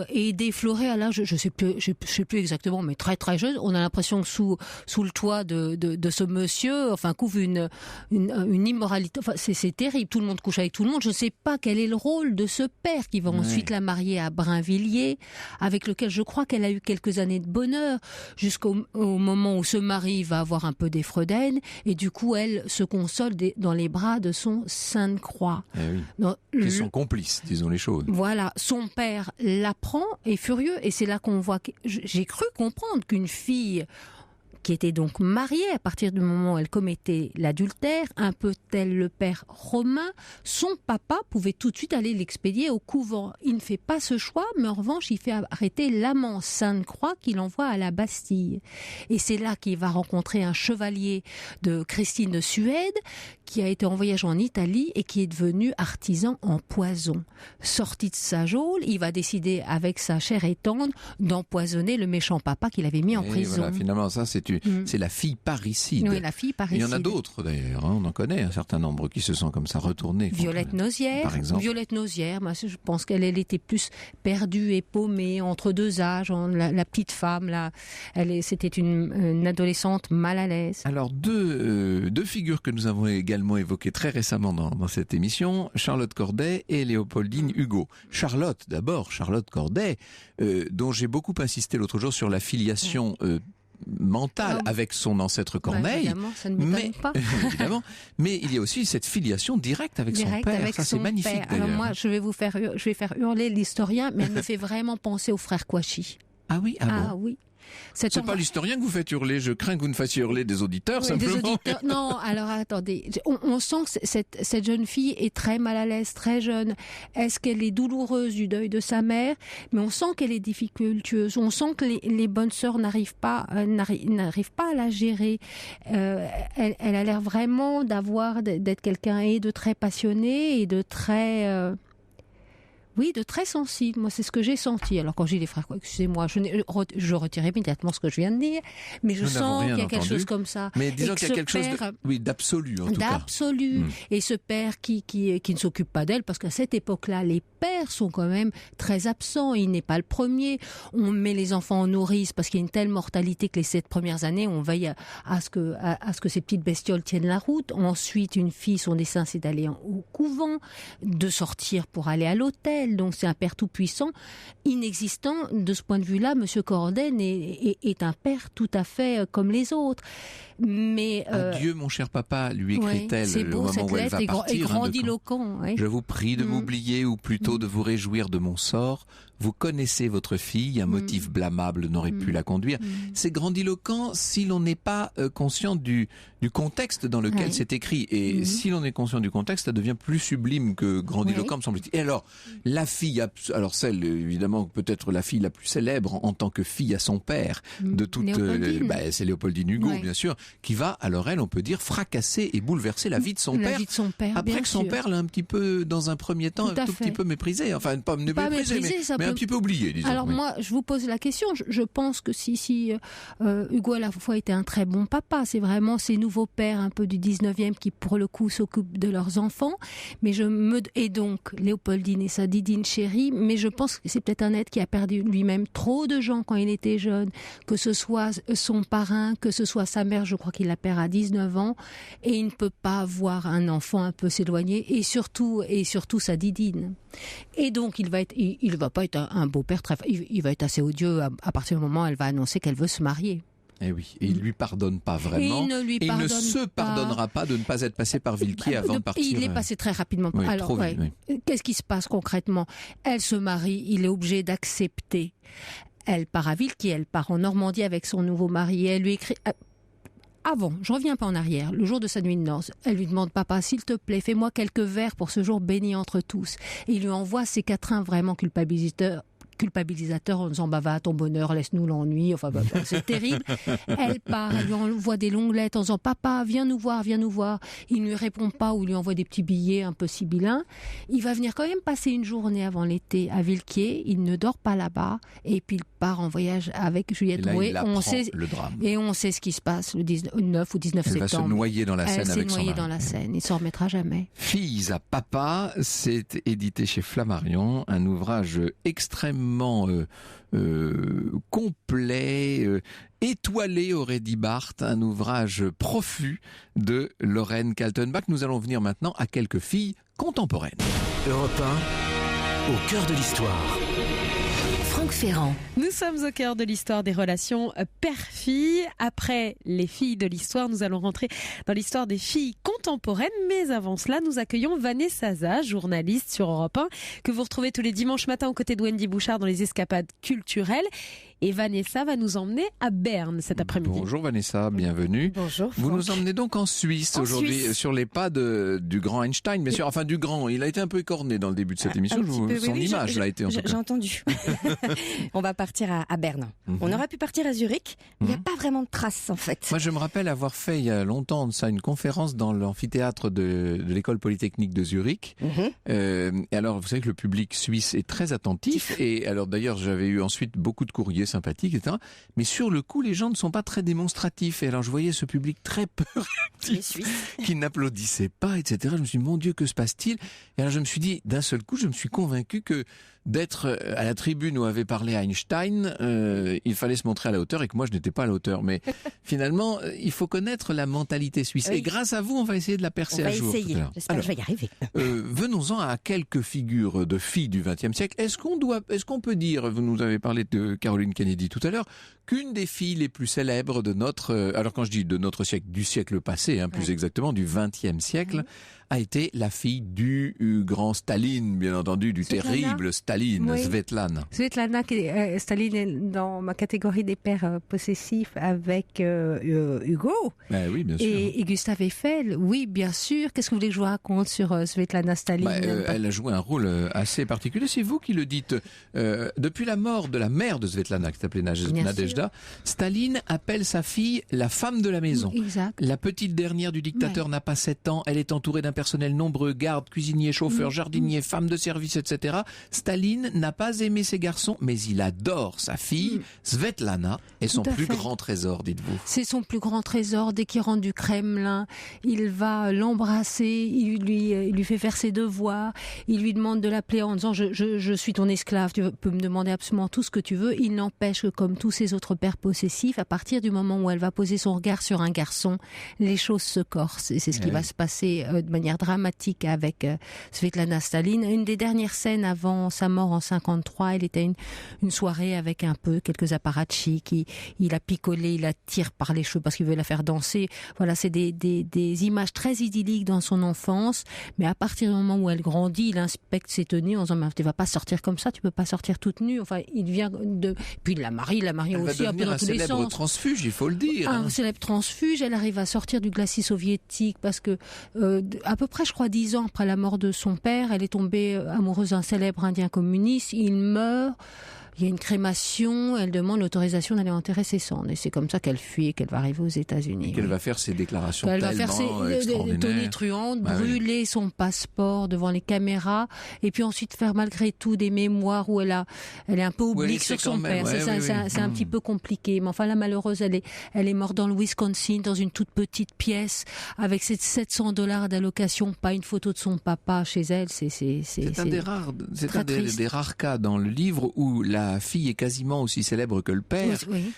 et défloré à l'âge, je sais plus exactement, mais très très jeune. On a l'impression que sous le toit de ce monsieur, enfin, couvre une immoralité. Enfin, c'est terrible. Tout le monde couche avec tout le monde. Je ne sais pas quel est le rôle de ce père qui va ensuite la marier à Brinvilliers, avec lequel je crois qu'elle a eu quelques années de bonheur, jusqu'au moment où ce mari va avoir un peu des fredaines, et du coup elle se console dans les bras de son Sainte Croix. Qui sont complices, disons les choses. Voilà, son père l'apprend, est furieux, et c'est là qu'on voit que j'ai cru comprendre qu'une fille qui était donc mariée à partir du moment où elle commettait l'adultère, un peu tel le père Romain, son papa pouvait tout de suite aller l'expédier au couvent. Il ne fait pas ce choix, mais en revanche, il fait arrêter l'amant Sainte-Croix qu'il envoie à la Bastille. Et c'est là qu'il va rencontrer un chevalier de Christine de Suède, qui a été en voyage en Italie et qui est devenu artisan en poison. Sorti de sa geôle, il va décider avec sa chair et tendre d'empoisonner le méchant papa qu'il avait mis en prison. Voilà, finalement, ça c'est la fille parricide. Oui, la fille parricide. Il y en a d'autres d'ailleurs, on en connaît un certain nombre qui se sont comme ça retournés. Violette Nozière, par exemple. Violette Nozière, moi, je pense qu'elle était plus perdue et paumée entre deux âges. La petite femme, là, c'était une adolescente mal à l'aise. Alors deux figures que nous avons également évoquées très récemment dans cette émission, Charlotte Corday et Léopoldine Hugo. Charlotte Corday, dont j'ai beaucoup insisté l'autre jour sur la filiation mentale avec son ancêtre Corneille. Évidemment, ça ne m'étonne pas. Évidemment, mais il y a aussi cette filiation directe avec son père. Ça, c'est magnifique d'ailleurs. Alors moi, je vais faire hurler l'historien, mais elle me fait vraiment penser au frère Kouachi. Ah oui, bon. Oui. C'est pas l'historien que vous faites hurler, je crains que vous ne fassiez hurler des auditeurs, simplement. Des auditeurs. Non, alors attendez, on sent que cette jeune fille est très mal à l'aise, très jeune. Est-ce qu'elle est douloureuse du deuil de sa mère? Mais on sent qu'elle est difficultueuse, on sent que les bonnes sœurs n'arrivent pas à la gérer. Elle a l'air vraiment d'être quelqu'un de très passionné et de très... Oui, de très sensible. Moi, c'est ce que j'ai senti. Alors, quand j'ai les frères, excusez-moi, je retire immédiatement ce que je viens de dire, mais je sens qu'il y a quelque chose comme ça. Mais disons qu'il y a quelque chose d'absolu, en tout cas. D'absolu. Et ce père qui ne s'occupe pas d'elle, parce qu'à cette époque-là, les pères sont quand même très absents. Il n'est pas le premier. On met les enfants en nourrice parce qu'il y a une telle mortalité que les 7 premières années, on veille à ce que ces petites bestioles tiennent la route. Ensuite, une fille, son dessein, c'est d'aller au couvent, de sortir pour aller à l'hôtel. Donc c'est un père tout-puissant, inexistant. De ce point de vue-là, Monsieur Corday est un père tout à fait comme les autres. Mais adieu mon cher papa, lui écrit-elle au moment où elle va partir. C'est grandiloquent. Je vous prie de m'oublier, ou plutôt de vous réjouir de mon sort. Vous connaissez votre fille, un motif blâmable n'aurait pu la conduire. C'est grandiloquent si l'on n'est pas conscient du contexte dans lequel c'est écrit. Et si l'on est conscient du contexte, ça devient plus sublime que grandiloquent, me semble-t-il. Et alors, la fille, alors celle, évidemment, peut-être la fille la plus célèbre en tant que fille à son père, de toute, c'est Léopoldine Hugo, bien sûr, qui va, alors elle, on peut dire, fracasser et bouleverser la vie de son père. Après que son père l'a un petit peu, dans un premier temps, un tout petit peu méprisé. Enfin, pas méprisé, mais un petit peu oublié, disons. Alors moi, je vous pose la question. Je pense que si Hugo à la fois était un très bon papa, c'est vraiment ces nouveaux pères un peu du 19e qui, pour le coup, s'occupent de leurs enfants. Et donc, Léopoldine et sa Didine chérie, mais je pense que c'est peut-être un être qui a perdu lui-même trop de gens quand il était jeune, que ce soit son parrain, que ce soit sa mère, je crois qu'il la perd à 19 ans, et il ne peut pas voir un enfant un peu s'éloigner, et surtout sa Didine. Et donc il va pas être un beau père il va être assez odieux à partir du moment où elle va annoncer qu'elle veut se marier. Et oui, et il lui pardonne pas vraiment. Et il ne se pardonnera pas de ne pas être passé par Villequier avant de partir. Il est passé très rapidement. Oui, Alors, trop vite, oui. Qu'est-ce qui se passe concrètement? Elle se marie, il est obligé d'accepter. Elle part à Villequier, elle part en Normandie avec son nouveau mari. Et elle lui écrit... Avant, je reviens pas en arrière, le jour de sa nuit de noces, elle lui demande: papa, s'il te plaît, fais-moi quelques vers pour ce jour béni entre tous. Et il lui envoie ces quatrains vraiment culpabilisateur en disant: bah va à ton bonheur, laisse-nous l'ennui. Enfin, c'est terrible. Elle part, elle lui envoie des longues lettres en disant: papa, viens nous voir, viens nous voir. Il ne lui répond pas ou lui envoie des petits billets un peu sibyllins. Il va venir quand même passer une journée avant l'été à Villequier. Il ne dort pas là-bas et puis il part en voyage avec Juliette Drouet. Le drame. Et on sait ce qui se passe le 9 ou 19 septembre. Elle va se noyer dans la Seine avec son mari. Elle s'est noyée dans la Seine. Il s'en remettra jamais. Filles à papa, c'est édité chez Flammarion, un ouvrage extrêmement complet, étoilé, aurait dit Barthes, un ouvrage profus de Lorraine Kaltenbach. Nous allons venir maintenant à quelques filles contemporaines. Europe 1, au cœur de l'histoire. Franck Ferrand. Nous sommes au cœur de l'histoire des relations père-fille. Après les filles de l'histoire, nous allons rentrer dans l'histoire des filles contemporaines. Mais avant cela, nous accueillons Vanessa Zaza, journaliste sur Europe 1, que vous retrouvez tous les dimanches matins aux côtés de Wendy Bouchard dans les escapades culturelles. Et Vanessa va nous emmener à Berne cet après-midi. Bonjour Vanessa, bienvenue. Bonjour Franck. Vous nous emmenez donc en Suisse aujourd'hui, sur les pas du grand Einstein, bien sûr. Enfin, du grand, il a été un peu écorné dans le début de cette émission. Son image l'a été en tout cas. J'ai entendu. On va partir à Berne. On aurait pu partir à Zurich. Il n'y a pas vraiment de traces en fait. Moi, je me rappelle avoir fait il y a longtemps de ça une conférence dans l'amphithéâtre de l'école polytechnique de Zurich. Et alors, vous savez que le public suisse est très attentif. Et alors, d'ailleurs, j'avais eu ensuite beaucoup de courriers sympathiques, etc. Mais sur le coup, les gens ne sont pas très démonstratifs. Et alors, je voyais ce public très peu réactif, qui n'applaudissait pas, etc. Je me suis dit, mon Dieu, que se passe-t-il? Et alors, je me suis dit, d'un seul coup, je me suis convaincu que d'être à la tribune où avait parlé Einstein, il fallait se montrer à la hauteur et que moi je n'étais pas à la hauteur. Mais finalement, il faut connaître la mentalité suisse. Oui. Et grâce à vous, on va essayer de la percer à jour. J'espère que je vais y arriver. Venons-en à quelques figures de filles du XXe siècle. Est-ce qu'on peut dire, vous nous avez parlé de Caroline Kennedy tout à l'heure, qu'une des filles les plus célèbres de notre, alors quand je dis de notre siècle, du siècle passé, plus exactement, du XXe siècle, a été la fille du grand Staline, bien entendu, du terrible Staline, Svetlana. Svetlana, Staline est dans ma catégorie des pères possessifs avec Hugo. Oui, bien sûr. Et Gustave Eiffel, oui, bien sûr. Qu'est-ce que vous voulez que je vous raconte sur Svetlana Staline? Elle a joué un rôle assez particulier. C'est vous qui le dites. Depuis la mort de la mère de Svetlana, qui s'appelait Nadejda, Staline appelle sa fille la femme de la maison. Exact. La petite dernière du dictateur n'a pas 7 ans. Elle est entourée d'un personnel nombreux, gardes, cuisiniers, chauffeurs, jardiniers, femmes de service, etc. Staline n'a pas aimé ses garçons, mais il adore sa fille. Svetlana est son plus grand trésor, dites-vous. C'est son plus grand trésor. Dès qu'il rentre du Kremlin, il va l'embrasser, il lui fait faire ses devoirs, il lui demande de l'appeler en disant je suis ton esclave, tu peux me demander absolument tout ce que tu veux. Il n'empêche que, comme tous ses autres pères possessifs, à partir du moment où elle va poser son regard sur un garçon, les choses se corsent. Et c'est ce qui va se passer de manière dramatique avec Svetlana Staline. Une des dernières scènes avant sa mort en 53, elle était une soirée avec quelques apparatchiks, il a picolé, il la tire par les cheveux parce qu'il veut la faire danser. Voilà, c'est des images très idylliques dans son enfance, mais à partir du moment où elle grandit, il inspecte ses tenues en disant mais tu vas pas sortir comme ça, tu peux pas sortir toute nue. Enfin, il vient puis il la marie aussi un peu dans tous les sens. Un célèbre transfuge, il faut le dire. Un célèbre transfuge, elle arrive à sortir du glacis soviétique parce que à peu près, je crois, 10 ans après la mort de son père, elle est tombée amoureuse d'un célèbre indien communiste. Il meurt. Il y a une crémation, elle demande l'autorisation d'aller enterrer ses cendres. Et c'est comme ça qu'elle fuit et qu'elle va arriver aux États-Unis. Et qu'elle va faire ses déclarations tellement extraordinaires. Tonitruantes, brûler son passeport devant les caméras, et puis ensuite faire malgré tout des mémoires où elle est un peu oblique sur son père. C'est un petit peu compliqué. Mais enfin, la malheureuse, elle est morte dans le Wisconsin, dans une toute petite pièce, avec ses $700 d'allocation, pas une photo de son papa chez elle. C'est un des rares cas dans le livre où la la fille est quasiment aussi célèbre que le père. Oui.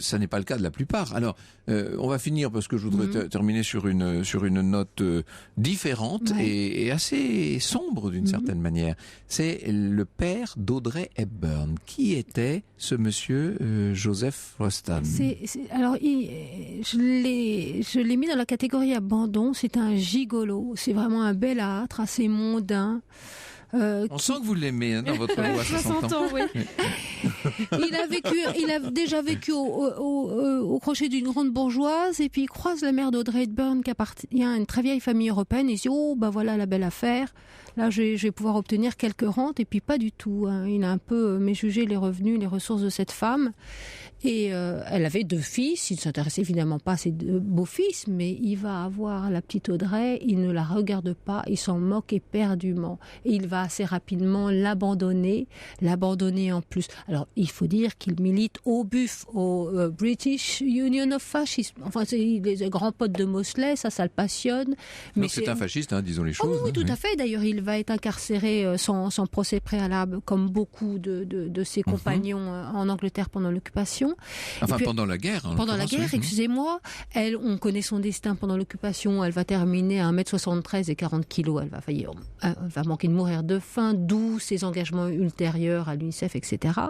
Ça n'est pas le cas de la plupart. Alors, on va finir parce que je voudrais terminer sur une note différente et assez sombre d'une certaine manière. C'est le père d'Audrey Hepburn. Qui était ce monsieur Joseph Rostam? Alors, je l'ai mis dans la catégorie abandon. C'est un gigolo. C'est vraiment un belâtre, assez mondain. On sent que vous l'aimez dans votre voix, ça s'entend. Oui. Il a déjà vécu au crochet d'une grande bourgeoise et puis il croise la mère d'Audrey Hepburn qui appartient à une très vieille famille européenne et il se dit oh bah voilà la belle affaire, là je vais pouvoir obtenir quelques rentes et puis pas du tout. Il a un peu méjugé les revenus, les ressources de cette femme et elle avait 2 fils, il ne s'intéressait évidemment pas à ses 2 beaux-fils mais il va avoir la petite Audrey, il ne la regarde pas, il s'en moque éperdument et il va assez rapidement l'abandonner en plus. Alors, il faut dire qu'il milite au BUF, au British Union of Fascism. Enfin, c'est les grands potes de Mosley, ça le passionne. Mais c'est un fasciste, disons les choses. Oui, tout à fait. D'ailleurs, il va être incarcéré sans procès préalable, comme beaucoup de ses compagnons en Angleterre pendant l'occupation. Enfin, puis, pendant la guerre. Pendant la guerre, excusez-moi. On connaît son destin pendant l'occupation. Elle va terminer à 1m73 et 40 kilos. Elle va manquer de mourir de faim, d'où ses engagements ultérieurs à l'UNICEF, etc.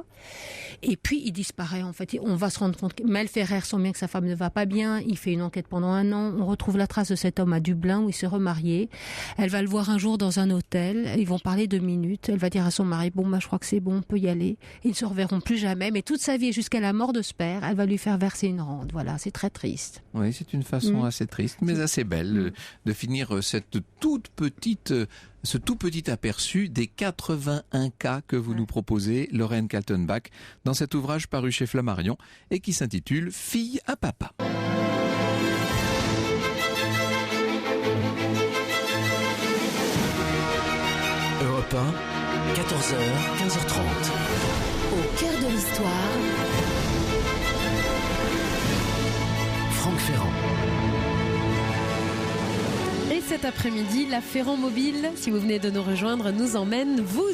Et puis, il disparaît, en fait. On va se rendre compte que Mel Ferrer sent bien que sa femme ne va pas bien. Il fait une enquête pendant 1 an. On retrouve la trace de cet homme à Dublin, où il s'est remarié. Elle va le voir un jour dans un hôtel. Ils vont parler 2 minutes. Elle va dire à son mari, bon, je crois que c'est bon, on peut y aller. Ils ne se reverront plus jamais. Mais toute sa vie, jusqu'à la mort de ce père, elle va lui faire verser une rente. Voilà, c'est très triste. Oui, c'est une façon assez triste, mais assez belle de finir ce tout petit aperçu des 81 cas que vous nous proposez, Lorraine Kaltenbach, dans cet ouvrage paru chez Flammarion et qui s'intitule « Fille à papa ». Europe 1, 14h, 15h30. Au cœur de l'histoire, Franck Ferrand. Et cet après-midi, la Ferrand Mobile, si vous venez de nous rejoindre, vous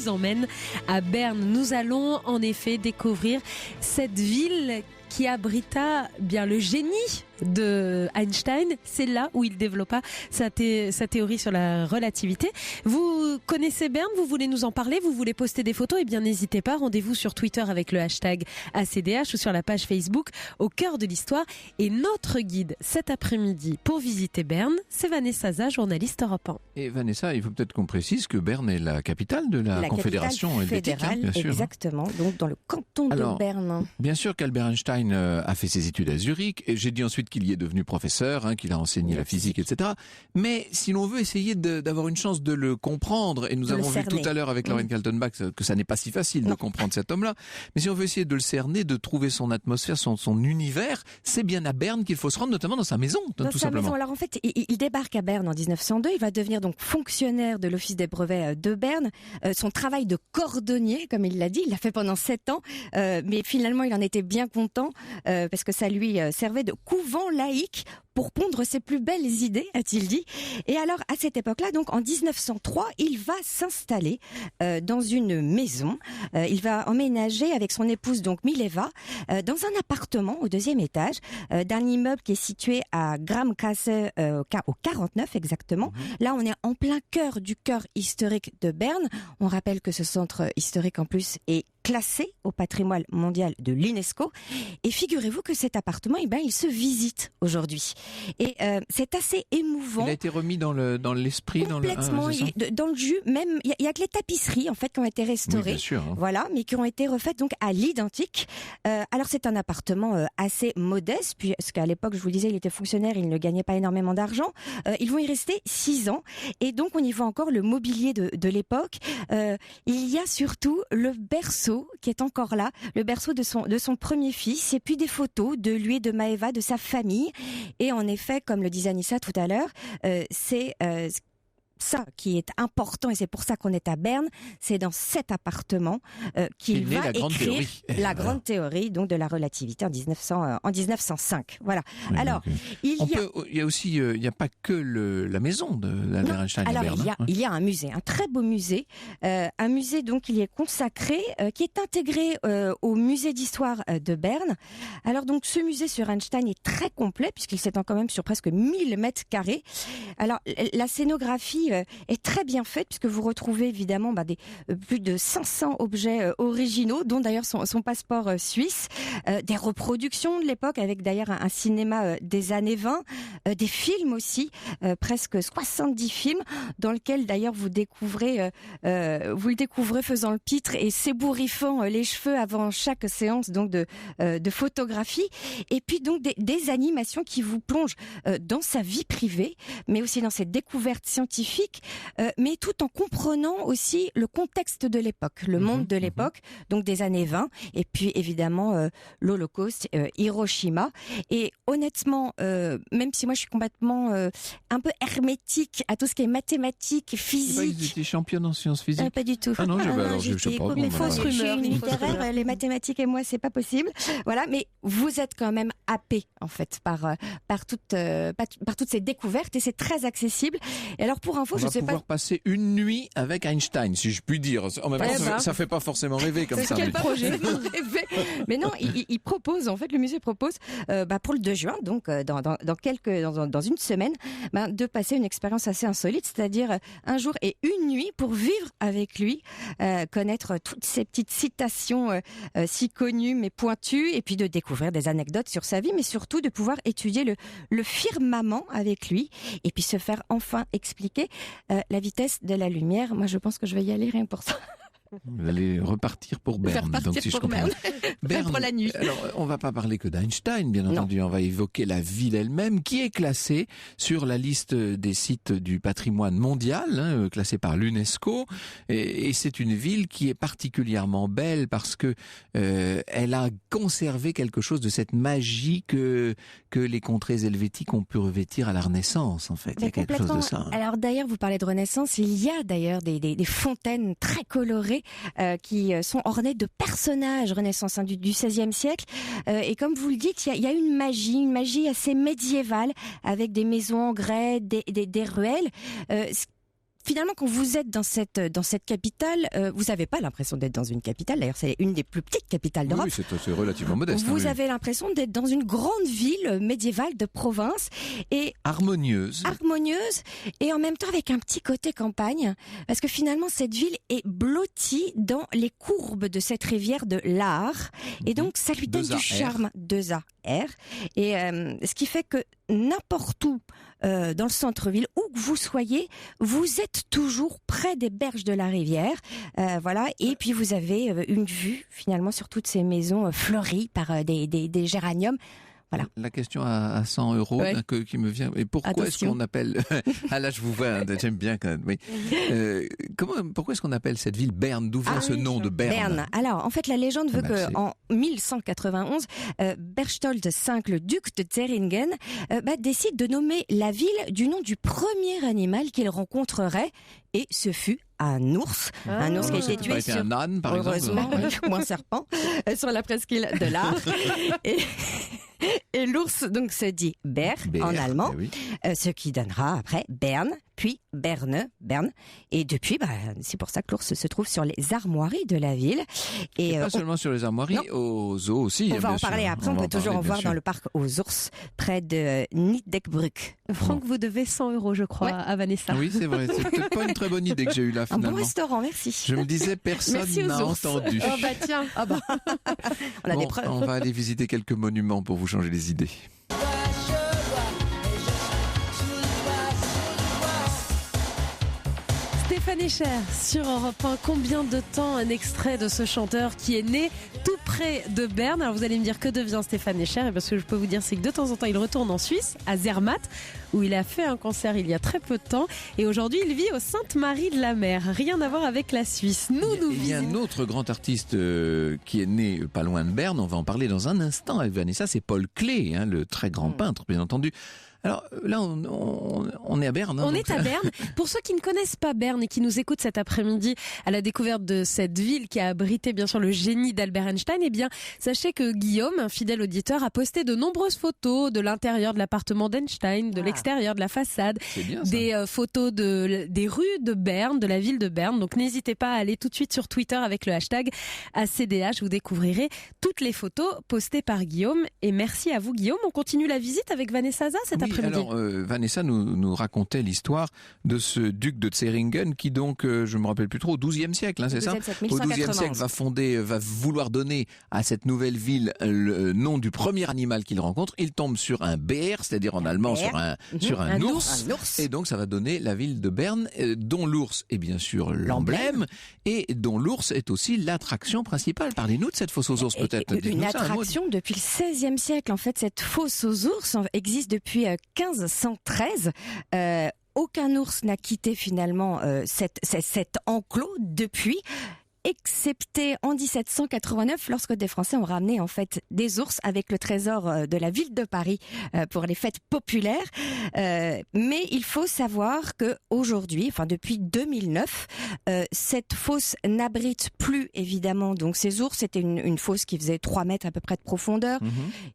emmène à Berne. Nous allons en effet découvrir cette ville qui abrita bien le génie de Einstein. C'est là où il développa sa théorie sur la relativité. Vous connaissez Berne, vous voulez nous en parler, vous voulez poster des photos, eh bien n'hésitez pas, rendez-vous sur Twitter avec le hashtag ACDH ou sur la page Facebook Au cœur de l'histoire. Et notre guide cet après-midi pour visiter Berne, c'est Vanessa Zah, journaliste Europe 1. Et Vanessa, il faut peut-être qu'on précise que Berne est la capitale de la Confédération helvétique, bien sûr. Exactement, donc dans le canton de Berne. Bien sûr qu'Albert Einstein a fait ses études à Zurich, et j'ai dit ensuite qu'il y est devenu professeur, qu'il a enseigné la physique, etc. Mais si l'on veut essayer d'avoir une chance de le comprendre, et nous avons vu tout à l'heure avec Lorraine Kaltenbach que ça n'est pas si facile de comprendre cet homme-là, mais si on veut essayer de le cerner, de trouver son atmosphère, son univers, c'est bien à Berne qu'il faut se rendre, notamment dans sa maison, tout simplement. Maison. Alors en fait, il débarque à Berne en 1902, il va devenir donc fonctionnaire de l'Office des brevets de Berne. Son travail de cordonnier, comme il l'a dit, il l'a fait pendant 7 ans, mais finalement il en était bien content, parce que ça lui servait de couvent laïque pour pondre ses plus belles idées, a-t-il dit. Et alors, à cette époque-là, donc en 1903, il va s'installer dans une maison. Il va emménager avec son épouse, donc Mileva, dans un appartement au 2e étage d'un immeuble qui est situé à Gramkasse, au 49 exactement. Là, on est en plein cœur du cœur historique de Berne. On rappelle que ce centre historique, en plus, est classé au patrimoine mondial de l'UNESCO. Et figurez-vous que cet appartement, il se visite aujourd'hui. Et c'est assez émouvant. Il a été remis dans l'esprit, complètement, dans le jus. Même, il y a que les tapisseries en fait qui ont été restaurées, oui, bien sûr, voilà, mais qui ont été refaites donc à l'identique. Alors c'est un appartement assez modeste, puisqu'à l'époque, je vous le disais, il était fonctionnaire, il ne gagnait pas énormément d'argent. Ils vont y rester 6 ans, et donc on y voit encore le mobilier de l'époque. Il y a surtout le berceau qui est encore là, le berceau de son premier fils, et puis des photos de lui et de Maëva, de sa famille. Et en effet, comme le disait Anissa tout à l'heure, c'est ça qui est important, et c'est pour ça qu'on est à Berne, c'est dans cet appartement qu'il va écrire la grande théorie donc de la relativité en 1905. Voilà. Oui, alors, il y a pas que la maison d'Albert Einstein à Berne. Il y a un musée, un très beau musée, un musée donc il est consacré, qui est intégré au musée d'histoire de Berne. Alors donc ce musée sur Einstein est très complet puisqu'il s'étend quand même sur presque 1000 mètres carrés. Alors la scénographie est très bien faite puisque vous retrouvez évidemment plus de 500 objets originaux, dont d'ailleurs son passeport suisse, des reproductions de l'époque avec d'ailleurs un cinéma des années 20, des films aussi, presque 70 films dans lesquels d'ailleurs vous le découvrez faisant le pitre et s'ébouriffant les cheveux avant chaque séance donc de photographie, et puis donc des animations qui vous plongent dans sa vie privée, mais aussi dans ses découvertes scientifiques, mais tout en comprenant aussi le contexte de l'époque, le monde de l'époque, donc des années 20, et puis évidemment l'Holocauste, Hiroshima. Et honnêtement, même si moi je suis complètement un peu hermétique à tout ce qui est mathématiques, physique. Ils étaient championnes en sciences physiques. Pas du tout. Ah non, je sais pas. Mais fausses rumeurs. Littéraire, les mathématiques et moi, c'est pas possible. Voilà, mais vous êtes quand même happé en fait par toutes ces découvertes, et c'est très accessible. Et alors pour info, je sais pas. On va pouvoir passer une nuit avec Einstein, si je puis dire. En même temps, ça fait pas forcément rêver comme ça. Quel projet mais non, il propose, en fait, le musée propose pour le 2 juin, donc dans une semaine, de passer une expérience assez insolite, c'est-à-dire un jour et une nuit pour vivre avec lui, connaître toutes ces petites citations si connues mais pointues, et puis de découvrir des anecdotes sur sa vie, mais surtout de pouvoir étudier le firmament avec lui, et puis se faire enfin expliquer la vitesse de la lumière. Moi, je pense que je vais y aller rien pour ça. Vous allez repartir pour Berne, donc si je comprends. Berne pour la nuit. Alors, on va pas parler que d'Einstein, bien entendu. On va évoquer la ville elle-même, qui est classée sur la liste des sites du patrimoine mondial, classée par l'UNESCO. Et c'est une ville qui est particulièrement belle parce que elle a conservé quelque chose de cette magie que les contrées helvétiques ont pu revêtir à la Renaissance, en fait. Il y a quelque chose de ça. Alors d'ailleurs, vous parlez de Renaissance, il y a d'ailleurs des fontaines très colorées qui sont ornées de personnages Renaissance du XVIe siècle. Et comme vous le dites, il y a une magie assez médiévale avec des maisons en grès, des ruelles. Finalement, quand vous êtes dans cette capitale, vous n'avez pas l'impression d'être dans une capitale. D'ailleurs, c'est une des plus petites capitales d'Europe. Oui, c'est relativement modeste. Vous avez l'impression d'être dans une grande ville médiévale de province et harmonieuse, et en même temps avec un petit côté campagne, parce que finalement cette ville est blottie dans les courbes de cette rivière de l'Aar, et donc ça lui donne du charme. 2AR. Et ce qui fait que n'importe où dans le centre-ville, où que vous soyez, vous êtes toujours près des berges de la rivière, voilà. Et puis vous avez une vue finalement sur toutes ces maisons fleuries par des géraniums. Voilà. La question à 100 € qui me vient. Et pourquoi est-ce qu'on appelle... Ah là, je vous vois, j'aime bien quand même. Oui. Pourquoi est-ce qu'on appelle cette ville Berne? D'où vient ce nom de Berne? Alors, en fait, la légende veut qu'en 1191, Berchtold V, le duc de Zeringen, décide de nommer la ville du nom du premier animal qu'il rencontrerait. Et ce fut un ours. Un ours qui a été tué sur... un âne, par exemple. Ou un serpent, sur la presqu'île de l'Aar. Et l'ours donc se dit Bär en allemand, ce qui donnera après Berne, puis Berne. Et depuis, c'est pour ça que l'ours se trouve sur les armoiries de la ville. Et pas seulement sur les armoiries, aux zoos aussi. On va en parler après, on peut toujours en voir dans le parc aux ours, près de Niedekbrück. Franck, vous devez 100 € je crois à Vanessa. Oui, c'est vrai, c'est peut-être pas une très bonne idée que j'ai eue là finalement. Un bon restaurant, merci. Je me disais, personne n'a entendu. Oh tiens. On a des preuves. On va aller visiter quelques monuments pour vous changer les idées. Stéphane Echer sur Europe 1. Combien de temps un extrait de ce chanteur qui est né tout près de Berne? Alors vous allez me dire, que devient Stéphane Echer? Et parce que je peux vous dire, c'est que de temps en temps il retourne en Suisse, à Zermatt, où il a fait un concert il y a très peu de temps, et aujourd'hui il vit au Sainte-Marie-de-la-Mer. Rien à voir avec la Suisse. Il y a un autre grand artiste qui est né pas loin de Berne, on va en parler dans un instant avec Vanessa, c'est Paul Klee, le très grand peintre bien entendu. Alors là, on est à Berne. On est à Berne. Pour ceux qui ne connaissent pas Berne et qui nous écoutent cet après-midi à la découverte de cette ville qui a abrité bien sûr le génie d'Albert Einstein, eh bien, sachez que Guillaume, un fidèle auditeur, a posté de nombreuses photos de l'intérieur de l'appartement d'Einstein, de l'extérieur, de la façade, des photos des rues de Berne, de la ville de Berne. Donc n'hésitez pas à aller tout de suite sur Twitter avec le hashtag ACDH. Vous découvrirez toutes les photos postées par Guillaume. Et merci à vous Guillaume. On continue la visite avec Vanessa Zah cet après-midi. Alors Vanessa nous racontait l'histoire de ce duc de Zeringen qui donc, je me rappelle plus trop, au XIIe siècle, c'est ça ? Au XIIe siècle va vouloir donner à cette nouvelle ville le nom du premier animal qu'il rencontre. Il tombe sur un Bär, c'est-à-dire en allemand sur un ours. Et donc ça va donner la ville de Berne, dont l'ours est bien sûr l'emblème et dont l'ours est aussi l'attraction principale. Parlez-nous de cette fosse aux ours peut-être. Une attraction depuis le XVIe siècle. En fait, cette fosse aux ours existe depuis 1513. Aucun ours n'a quitté finalement cet enclos depuis, excepté en 1789 lorsque des Français ont ramené en fait des ours avec le trésor de la ville de Paris pour les fêtes populaires. Mais il faut savoir que aujourd'hui, enfin depuis 2009, cette fosse n'abrite plus évidemment donc ces ours. C'était une fosse qui faisait 3 mètres à peu près de profondeur.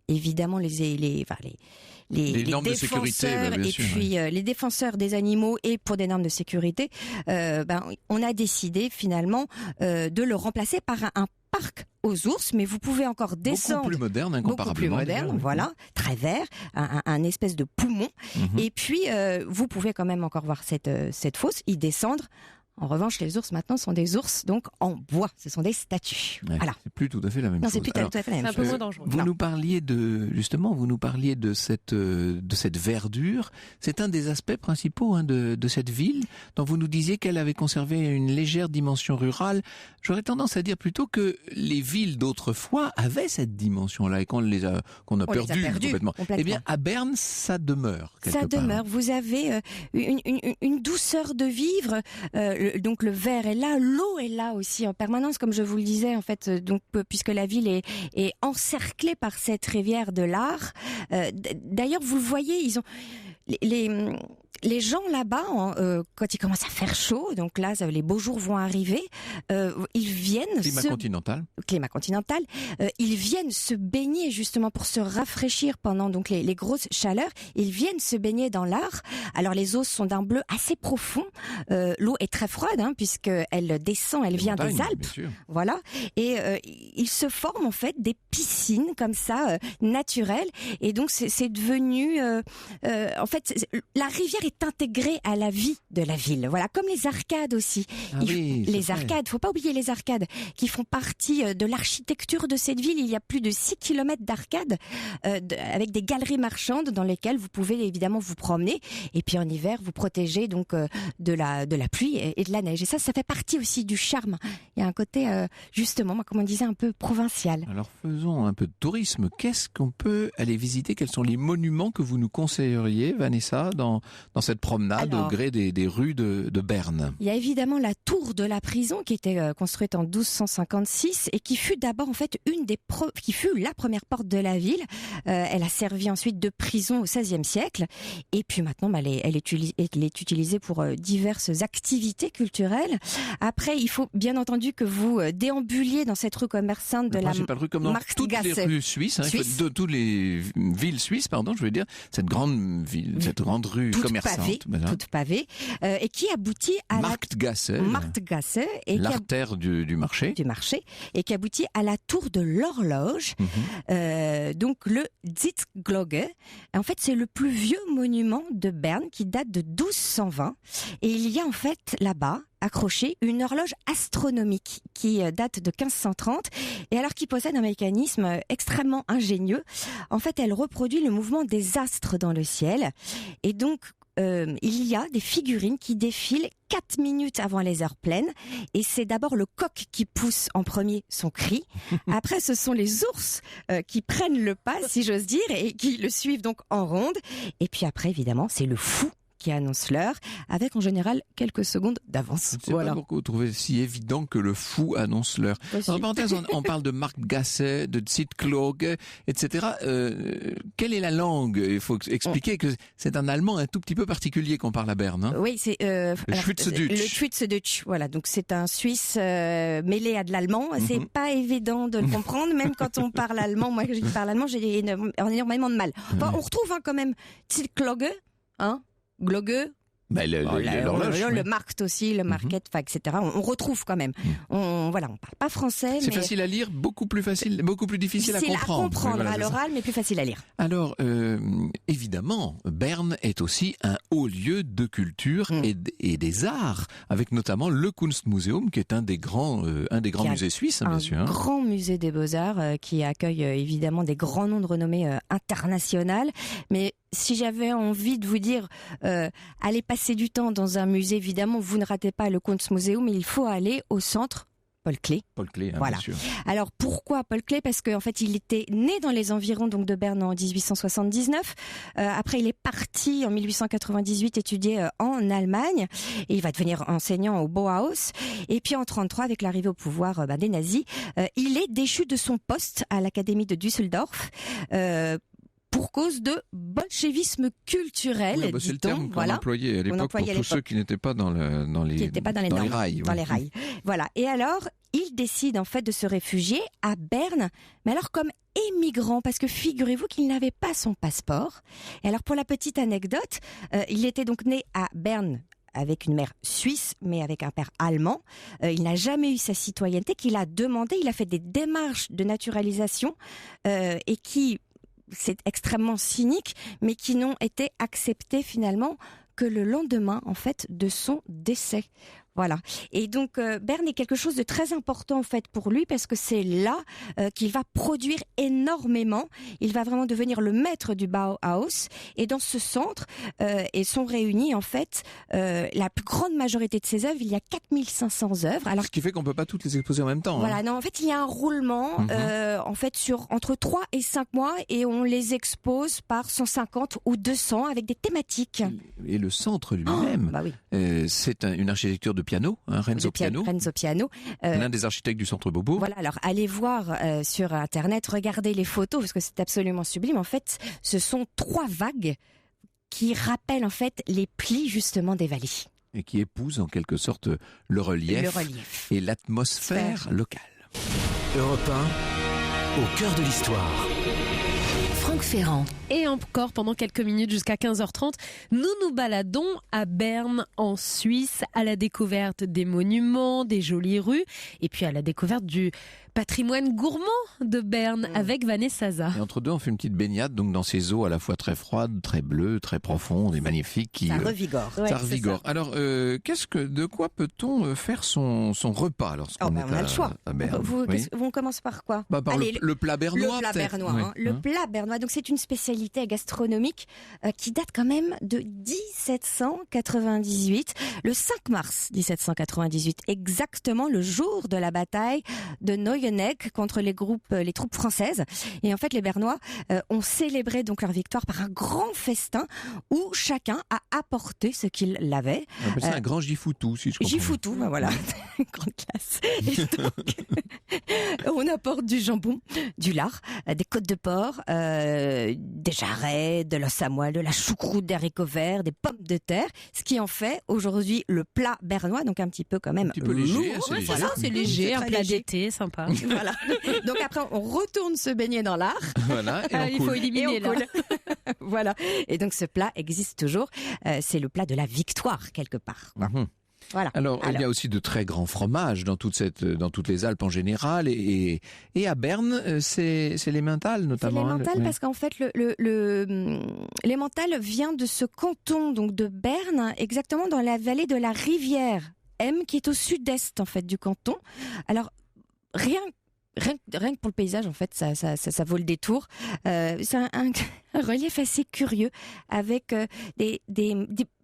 Évidemment les normes de sécurité, et puis les défenseurs des animaux et pour des normes de sécurité, on a décidé finalement de le remplacer par un parc aux ours, mais vous pouvez encore descendre. Beaucoup plus moderne, incomparablement. Beaucoup plus moderne, voilà, très vert, un espèce de poumon. Et puis vous pouvez quand même encore voir cette fosse, y descendre. En revanche, les ours maintenant sont des ours donc en bois. Ce sont des statues. Ouais, voilà. C'est plus tout à fait la même chose. Non, c'est plus tout à fait la même chose. C'est un peu moins dangereux. Vous nous parliez de cette verdure. C'est un des aspects principaux de cette ville dont vous nous disiez qu'elle avait conservé une légère dimension rurale. J'aurais tendance à dire plutôt que les villes d'autrefois avaient cette dimension-là et qu'on a perdu complètement. Eh bien, à Berne, ça demeure. Ça demeure. Vous avez une douceur de vivre. Donc le verre est là, l'eau est là aussi en permanence, comme je vous le disais en fait. Donc puisque la ville est encerclée par cette rivière de l'Ar. D'ailleurs, vous le voyez, ils ont les gens là-bas, quand il commence à faire chaud, donc là, les beaux jours vont arriver, ils viennent... Climat continental. Ils viennent se baigner justement pour se rafraîchir pendant donc les grosses chaleurs. Ils viennent se baigner dans l'Ar. Alors les eaux sont d'un bleu assez profond. L'eau est très froide puisqu'elle descend, elle vient des Alpes. Voilà. Et il se forme en fait des piscines comme ça, naturelles. Et donc c'est devenu... en fait, la rivière est intégrée à la vie de la ville. Voilà, comme les arcades aussi. Les arcades, faut pas oublier les arcades qui font partie de l'architecture de cette ville. Il y a plus de 6 km d'arcades avec des galeries marchandes dans lesquelles vous pouvez évidemment vous promener et puis en hiver vous protéger donc de la pluie et de la neige. Et ça fait partie aussi du charme. Il y a un côté justement, comme on disait, un peu provincial. Alors faisons un peu de tourisme. Qu'est-ce qu'on peut aller visiter? Quels sont les monuments que vous nous conseilleriez, Vanessa, dans cette promenade au gré des rues de Berne? Il y a évidemment la tour de la prison qui était construite en 1256 et qui fut d'abord en fait qui fut la première porte de la ville. Elle a servi ensuite de prison au XVIe siècle et puis maintenant elle est utilisée pour diverses activités culturelles. Après, il faut bien entendu que vous déambuliez dans cette rue commerçante de la rue comme dans toutes les rues suisses, de toutes les villes suisses, je veux dire, cette grande ville, cette grande rue commerçante. Toute pavée, et qui aboutit à Marktgasse, et l'artère du marché, et qui aboutit à la tour de l'horloge, donc le Zitzglocke. En fait, c'est le plus vieux monument de Berne qui date de 1220, et il y a en fait là-bas accroché une horloge astronomique qui date de 1530 et alors qui possède un mécanisme extrêmement ingénieux. En fait, elle reproduit le mouvement des astres dans le ciel et donc il y a des figurines qui défilent 4 minutes avant les heures pleines et c'est d'abord le coq qui pousse en premier son cri. Après, ce sont les ours qui prennent le pas, si j'ose dire, et qui le suivent donc en ronde. Et puis après, évidemment, c'est le fou qui annonce l'heure, avec en général quelques secondes d'avance. Je ne sais pas pourquoi vous trouvez si évident que le fou annonce l'heure. En parenthèse, on parle de Marc Gasset, de Sid Kloge, etc. Quelle est la langue? Il faut expliquer que c'est un allemand un tout petit peu particulier qu'on parle à Berne. Hein. Oui, c'est le Schweizerdeutsch. Le Schweizerdeutsch, voilà. Donc c'est un Suisse mêlé à de l'allemand. C'est pas évident de le comprendre, même quand on parle allemand. Moi, quand je parle allemand, j'ai énormément de mal. Enfin, on retrouve quand même Sid Kloge, Glogue, l'horloge, le market aussi, le market, etc. On retrouve quand même. On parle pas français. C'est facile à lire, beaucoup plus difficile à comprendre. Oui, à l'oral, mais plus facile à lire. Alors, évidemment, Berne est aussi un haut lieu de culture et des arts, avec notamment le Kunstmuseum, qui est un des grands musées suisses, bien sûr. Un grand musée des beaux-arts qui accueille évidemment des grands noms de renommée internationale, mais si j'avais envie de vous dire, allez passer du temps dans un musée, évidemment, vous ne ratez pas le Kunstmuseum, mais il faut aller au centre Paul Klee. Paul Klee, voilà. Bien sûr. Alors pourquoi Paul Klee? Parce qu'en fait, il était né dans les environs donc de Berne en 1879. Après, il est parti en 1898 étudier en Allemagne et il va devenir enseignant au Bauhaus. Et puis en 1933, avec l'arrivée au pouvoir des nazis, il est déchu de son poste à l'Académie de Düsseldorf. Pour cause de bolchevisme culturel, oui, c'est le terme qu'on employait à l'époque pour tous ceux qui n'étaient pas dans les rails. Dans les rails. Voilà. Et alors, il décide en fait de se réfugier à Berne, mais alors comme émigrant, parce que figurez-vous qu'il n'avait pas son passeport. Et alors, pour la petite anecdote, il était donc né à Berne, avec une mère suisse, mais avec un père allemand. Il n'a jamais eu sa citoyenneté, qu'il a demandé. Il a fait des démarches de naturalisation et qui... c'est extrêmement cynique, mais qui n'ont été acceptés finalement que le lendemain, en fait, de son décès. Voilà. Et donc, Berne est quelque chose de très important, en fait, pour lui, parce que c'est là qu'il va produire énormément. Il va vraiment devenir le maître du Bauhaus. Et dans ce centre, et sont réunis, en fait, la plus grande majorité de ses œuvres. Il y a 4500 œuvres. Alors, ce qui fait qu'on peut pas toutes les exposer en même temps. Voilà. Non, en fait, il y a un roulement, en fait, sur entre 3 et 5 mois, et on les expose par 150 ou 200 avec des thématiques. Et le centre lui-même, c'est une architecture de piano, Renzo Piano. L'un des architectes du Centre Beaubourg. Voilà, alors allez voir sur Internet, regardez les photos, parce que c'est absolument sublime. En fait, ce sont 3 vagues qui rappellent en fait les plis justement des vallées. Et qui épousent en quelque sorte le relief. Et l'atmosphère locale. Europe 1, au cœur de l'histoire. Franck Ferrand. Et encore pendant quelques minutes jusqu'à 15h30, nous nous baladons à Berne en Suisse à la découverte des monuments, des jolies rues et puis à la découverte du patrimoine gourmand de Berne avec Vanessa Zaza. Et entre deux, on fait une petite baignade donc dans ces eaux à la fois très froides, très bleues, très profondes et magnifiques. Ça revigore. Ça revigore. Alors, de quoi peut-on faire son repas lorsqu'on est on a le choix. À Berne? On commence par quoi? Par le plat bernois. Le plat bernois. Le plat bernois. Donc c'est une spécialité gastronomique qui date quand même de 1798, le 5 mars 1798, exactement le jour de la bataille de Neuenegg contre les troupes françaises. Et en fait, les Bernois ont célébré donc leur victoire par un grand festin où chacun a apporté ce qu'il avait. On appelle ça un grand gifoutou, si je comprends. Gifoutou, voilà, grande classe. Et donc, on apporte du jambon, du lard, des côtes de porc, des jarrets, de l'os à moelle, de la choucroute, des haricots verts, des pommes de terre, ce qui en fait aujourd'hui le plat bernois, donc un petit peu quand même léger. Voilà, c'est léger, un plat d'été, sympa. Voilà. Donc après on retourne se baigner dans l'art. Voilà, et il faut éliminer là. Voilà. Et donc ce plat existe toujours. C'est le plat de la victoire quelque part. Voilà. Alors, il y a aussi de très grands fromages dans toutes les Alpes en général et à Berne, c'est l'emmental notamment. C'est l'emmental parce qu'en fait l'emmental vient de ce canton donc de Berne, exactement dans la vallée de la rivière M qui est au sud-est en fait du canton. Alors rien que pour le paysage, en fait, ça vaut le détour. C'est un relief assez curieux avec des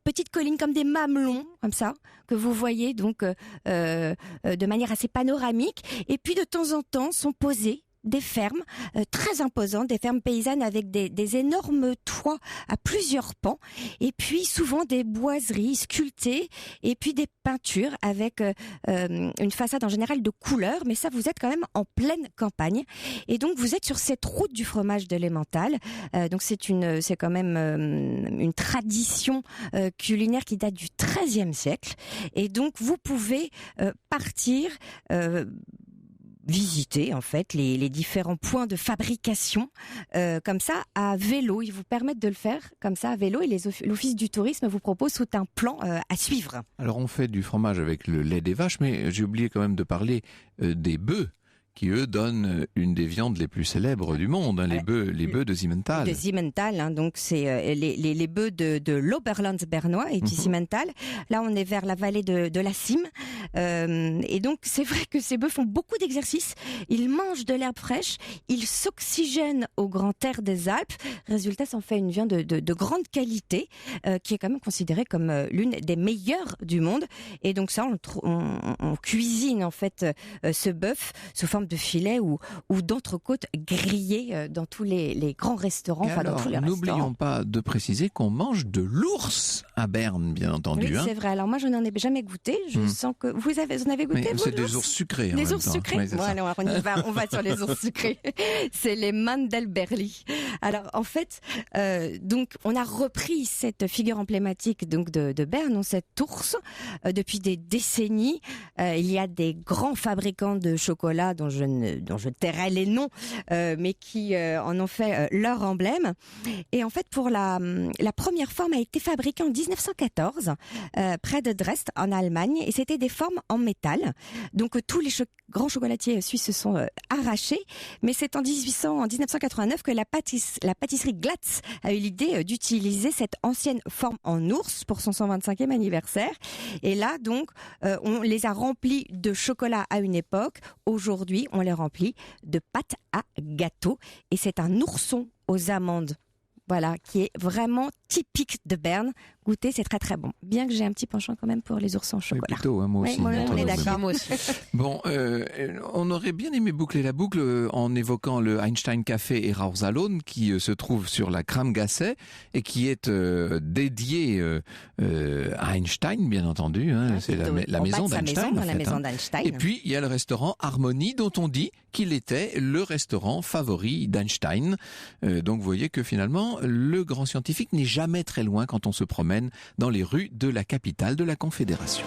petites collines comme des mamelons, comme ça, que vous voyez donc de manière assez panoramique. Et puis de temps en temps sont posés des fermes très imposantes, des fermes paysannes avec des énormes toits à plusieurs pans, et puis souvent des boiseries sculptées, et puis des peintures avec une façade en général de couleur, mais ça vous êtes quand même en pleine campagne, et donc vous êtes sur cette route du fromage de l'Emmental. Donc c'est quand même une tradition culinaire qui date du XIIIe siècle, et donc vous pouvez partir visiter en fait les différents points de fabrication comme ça à vélo. Ils vous permettent de le faire comme ça à vélo, et l'Office du tourisme vous propose tout un plan à suivre. Alors on fait du fromage avec le lait des vaches, mais j'ai oublié quand même de parler des bœufs, qui eux donnent une des viandes les plus célèbres du monde, hein, les bœufs de Simmental. De Simmental, hein, donc c'est les bœufs de l'Oberland bernois et du Simmental. Là, on est vers la vallée de la Cime, et donc c'est vrai que ces bœufs font beaucoup d'exercices. Ils mangent de l'herbe fraîche, ils s'oxygènent au grand air des Alpes. Résultat, ça en fait une viande de grande qualité, qui est quand même considérée comme l'une des meilleures du monde. Et donc ça, on cuisine en fait ce bœuf sous forme de filet ou d'entrecôte grillée dans tous les grands restaurants. Dans tous les n'oublions pas de préciser qu'on mange de l'ours à Berne, bien entendu. Oui, c'est vrai. Alors moi, je n'en ai jamais goûté. Je sens que vous en avez goûté. Mais c'est des ours sucrés. Des ours sucrés. Oui, bon, alors on va sur les ours sucrés. C'est les Mandelberli. Alors en fait, donc on a repris cette figure emblématique donc de Berne, cet ours, depuis des décennies. Il y a des grands fabricants de chocolat dont je tairai les noms, mais qui en ont fait leur emblème. Et en fait, pour la première forme a été fabriquée en 1914 près de Dresde en Allemagne, et c'était des formes en métal. Donc tous les grands chocolatiers suisses se sont arrachés, mais c'est en 1989 que la pâtisserie Glatz a eu l'idée d'utiliser cette ancienne forme en ours pour son 125e anniversaire. Et là, donc, on les a remplis de chocolat à une époque. Aujourd'hui, on les remplit de pâte à gâteau, et c'est un ourson aux amandes. Voilà, qui est vraiment typique de Berne. Goûtez, c'est très très bon. Bien que j'ai un petit penchant quand même pour les oursons au chocolat. Oui, plutôt, hein, moi aussi. Oui, on est d'accord, moi aussi. Bon, on aurait bien aimé boucler la boucle en évoquant le Einstein Café et Rausalon, qui se trouve sur la Kramgasse et qui est dédié à Einstein, bien entendu. Hein, c'est la maison d'Einstein. La maison d'Einstein. Et puis, il y a le restaurant Harmonie, dont on dit qu'il était le restaurant favori d'Einstein. Donc, vous voyez que finalement, le grand scientifique n'est jamais très loin quand on se promène dans les rues de la capitale de la Confédération.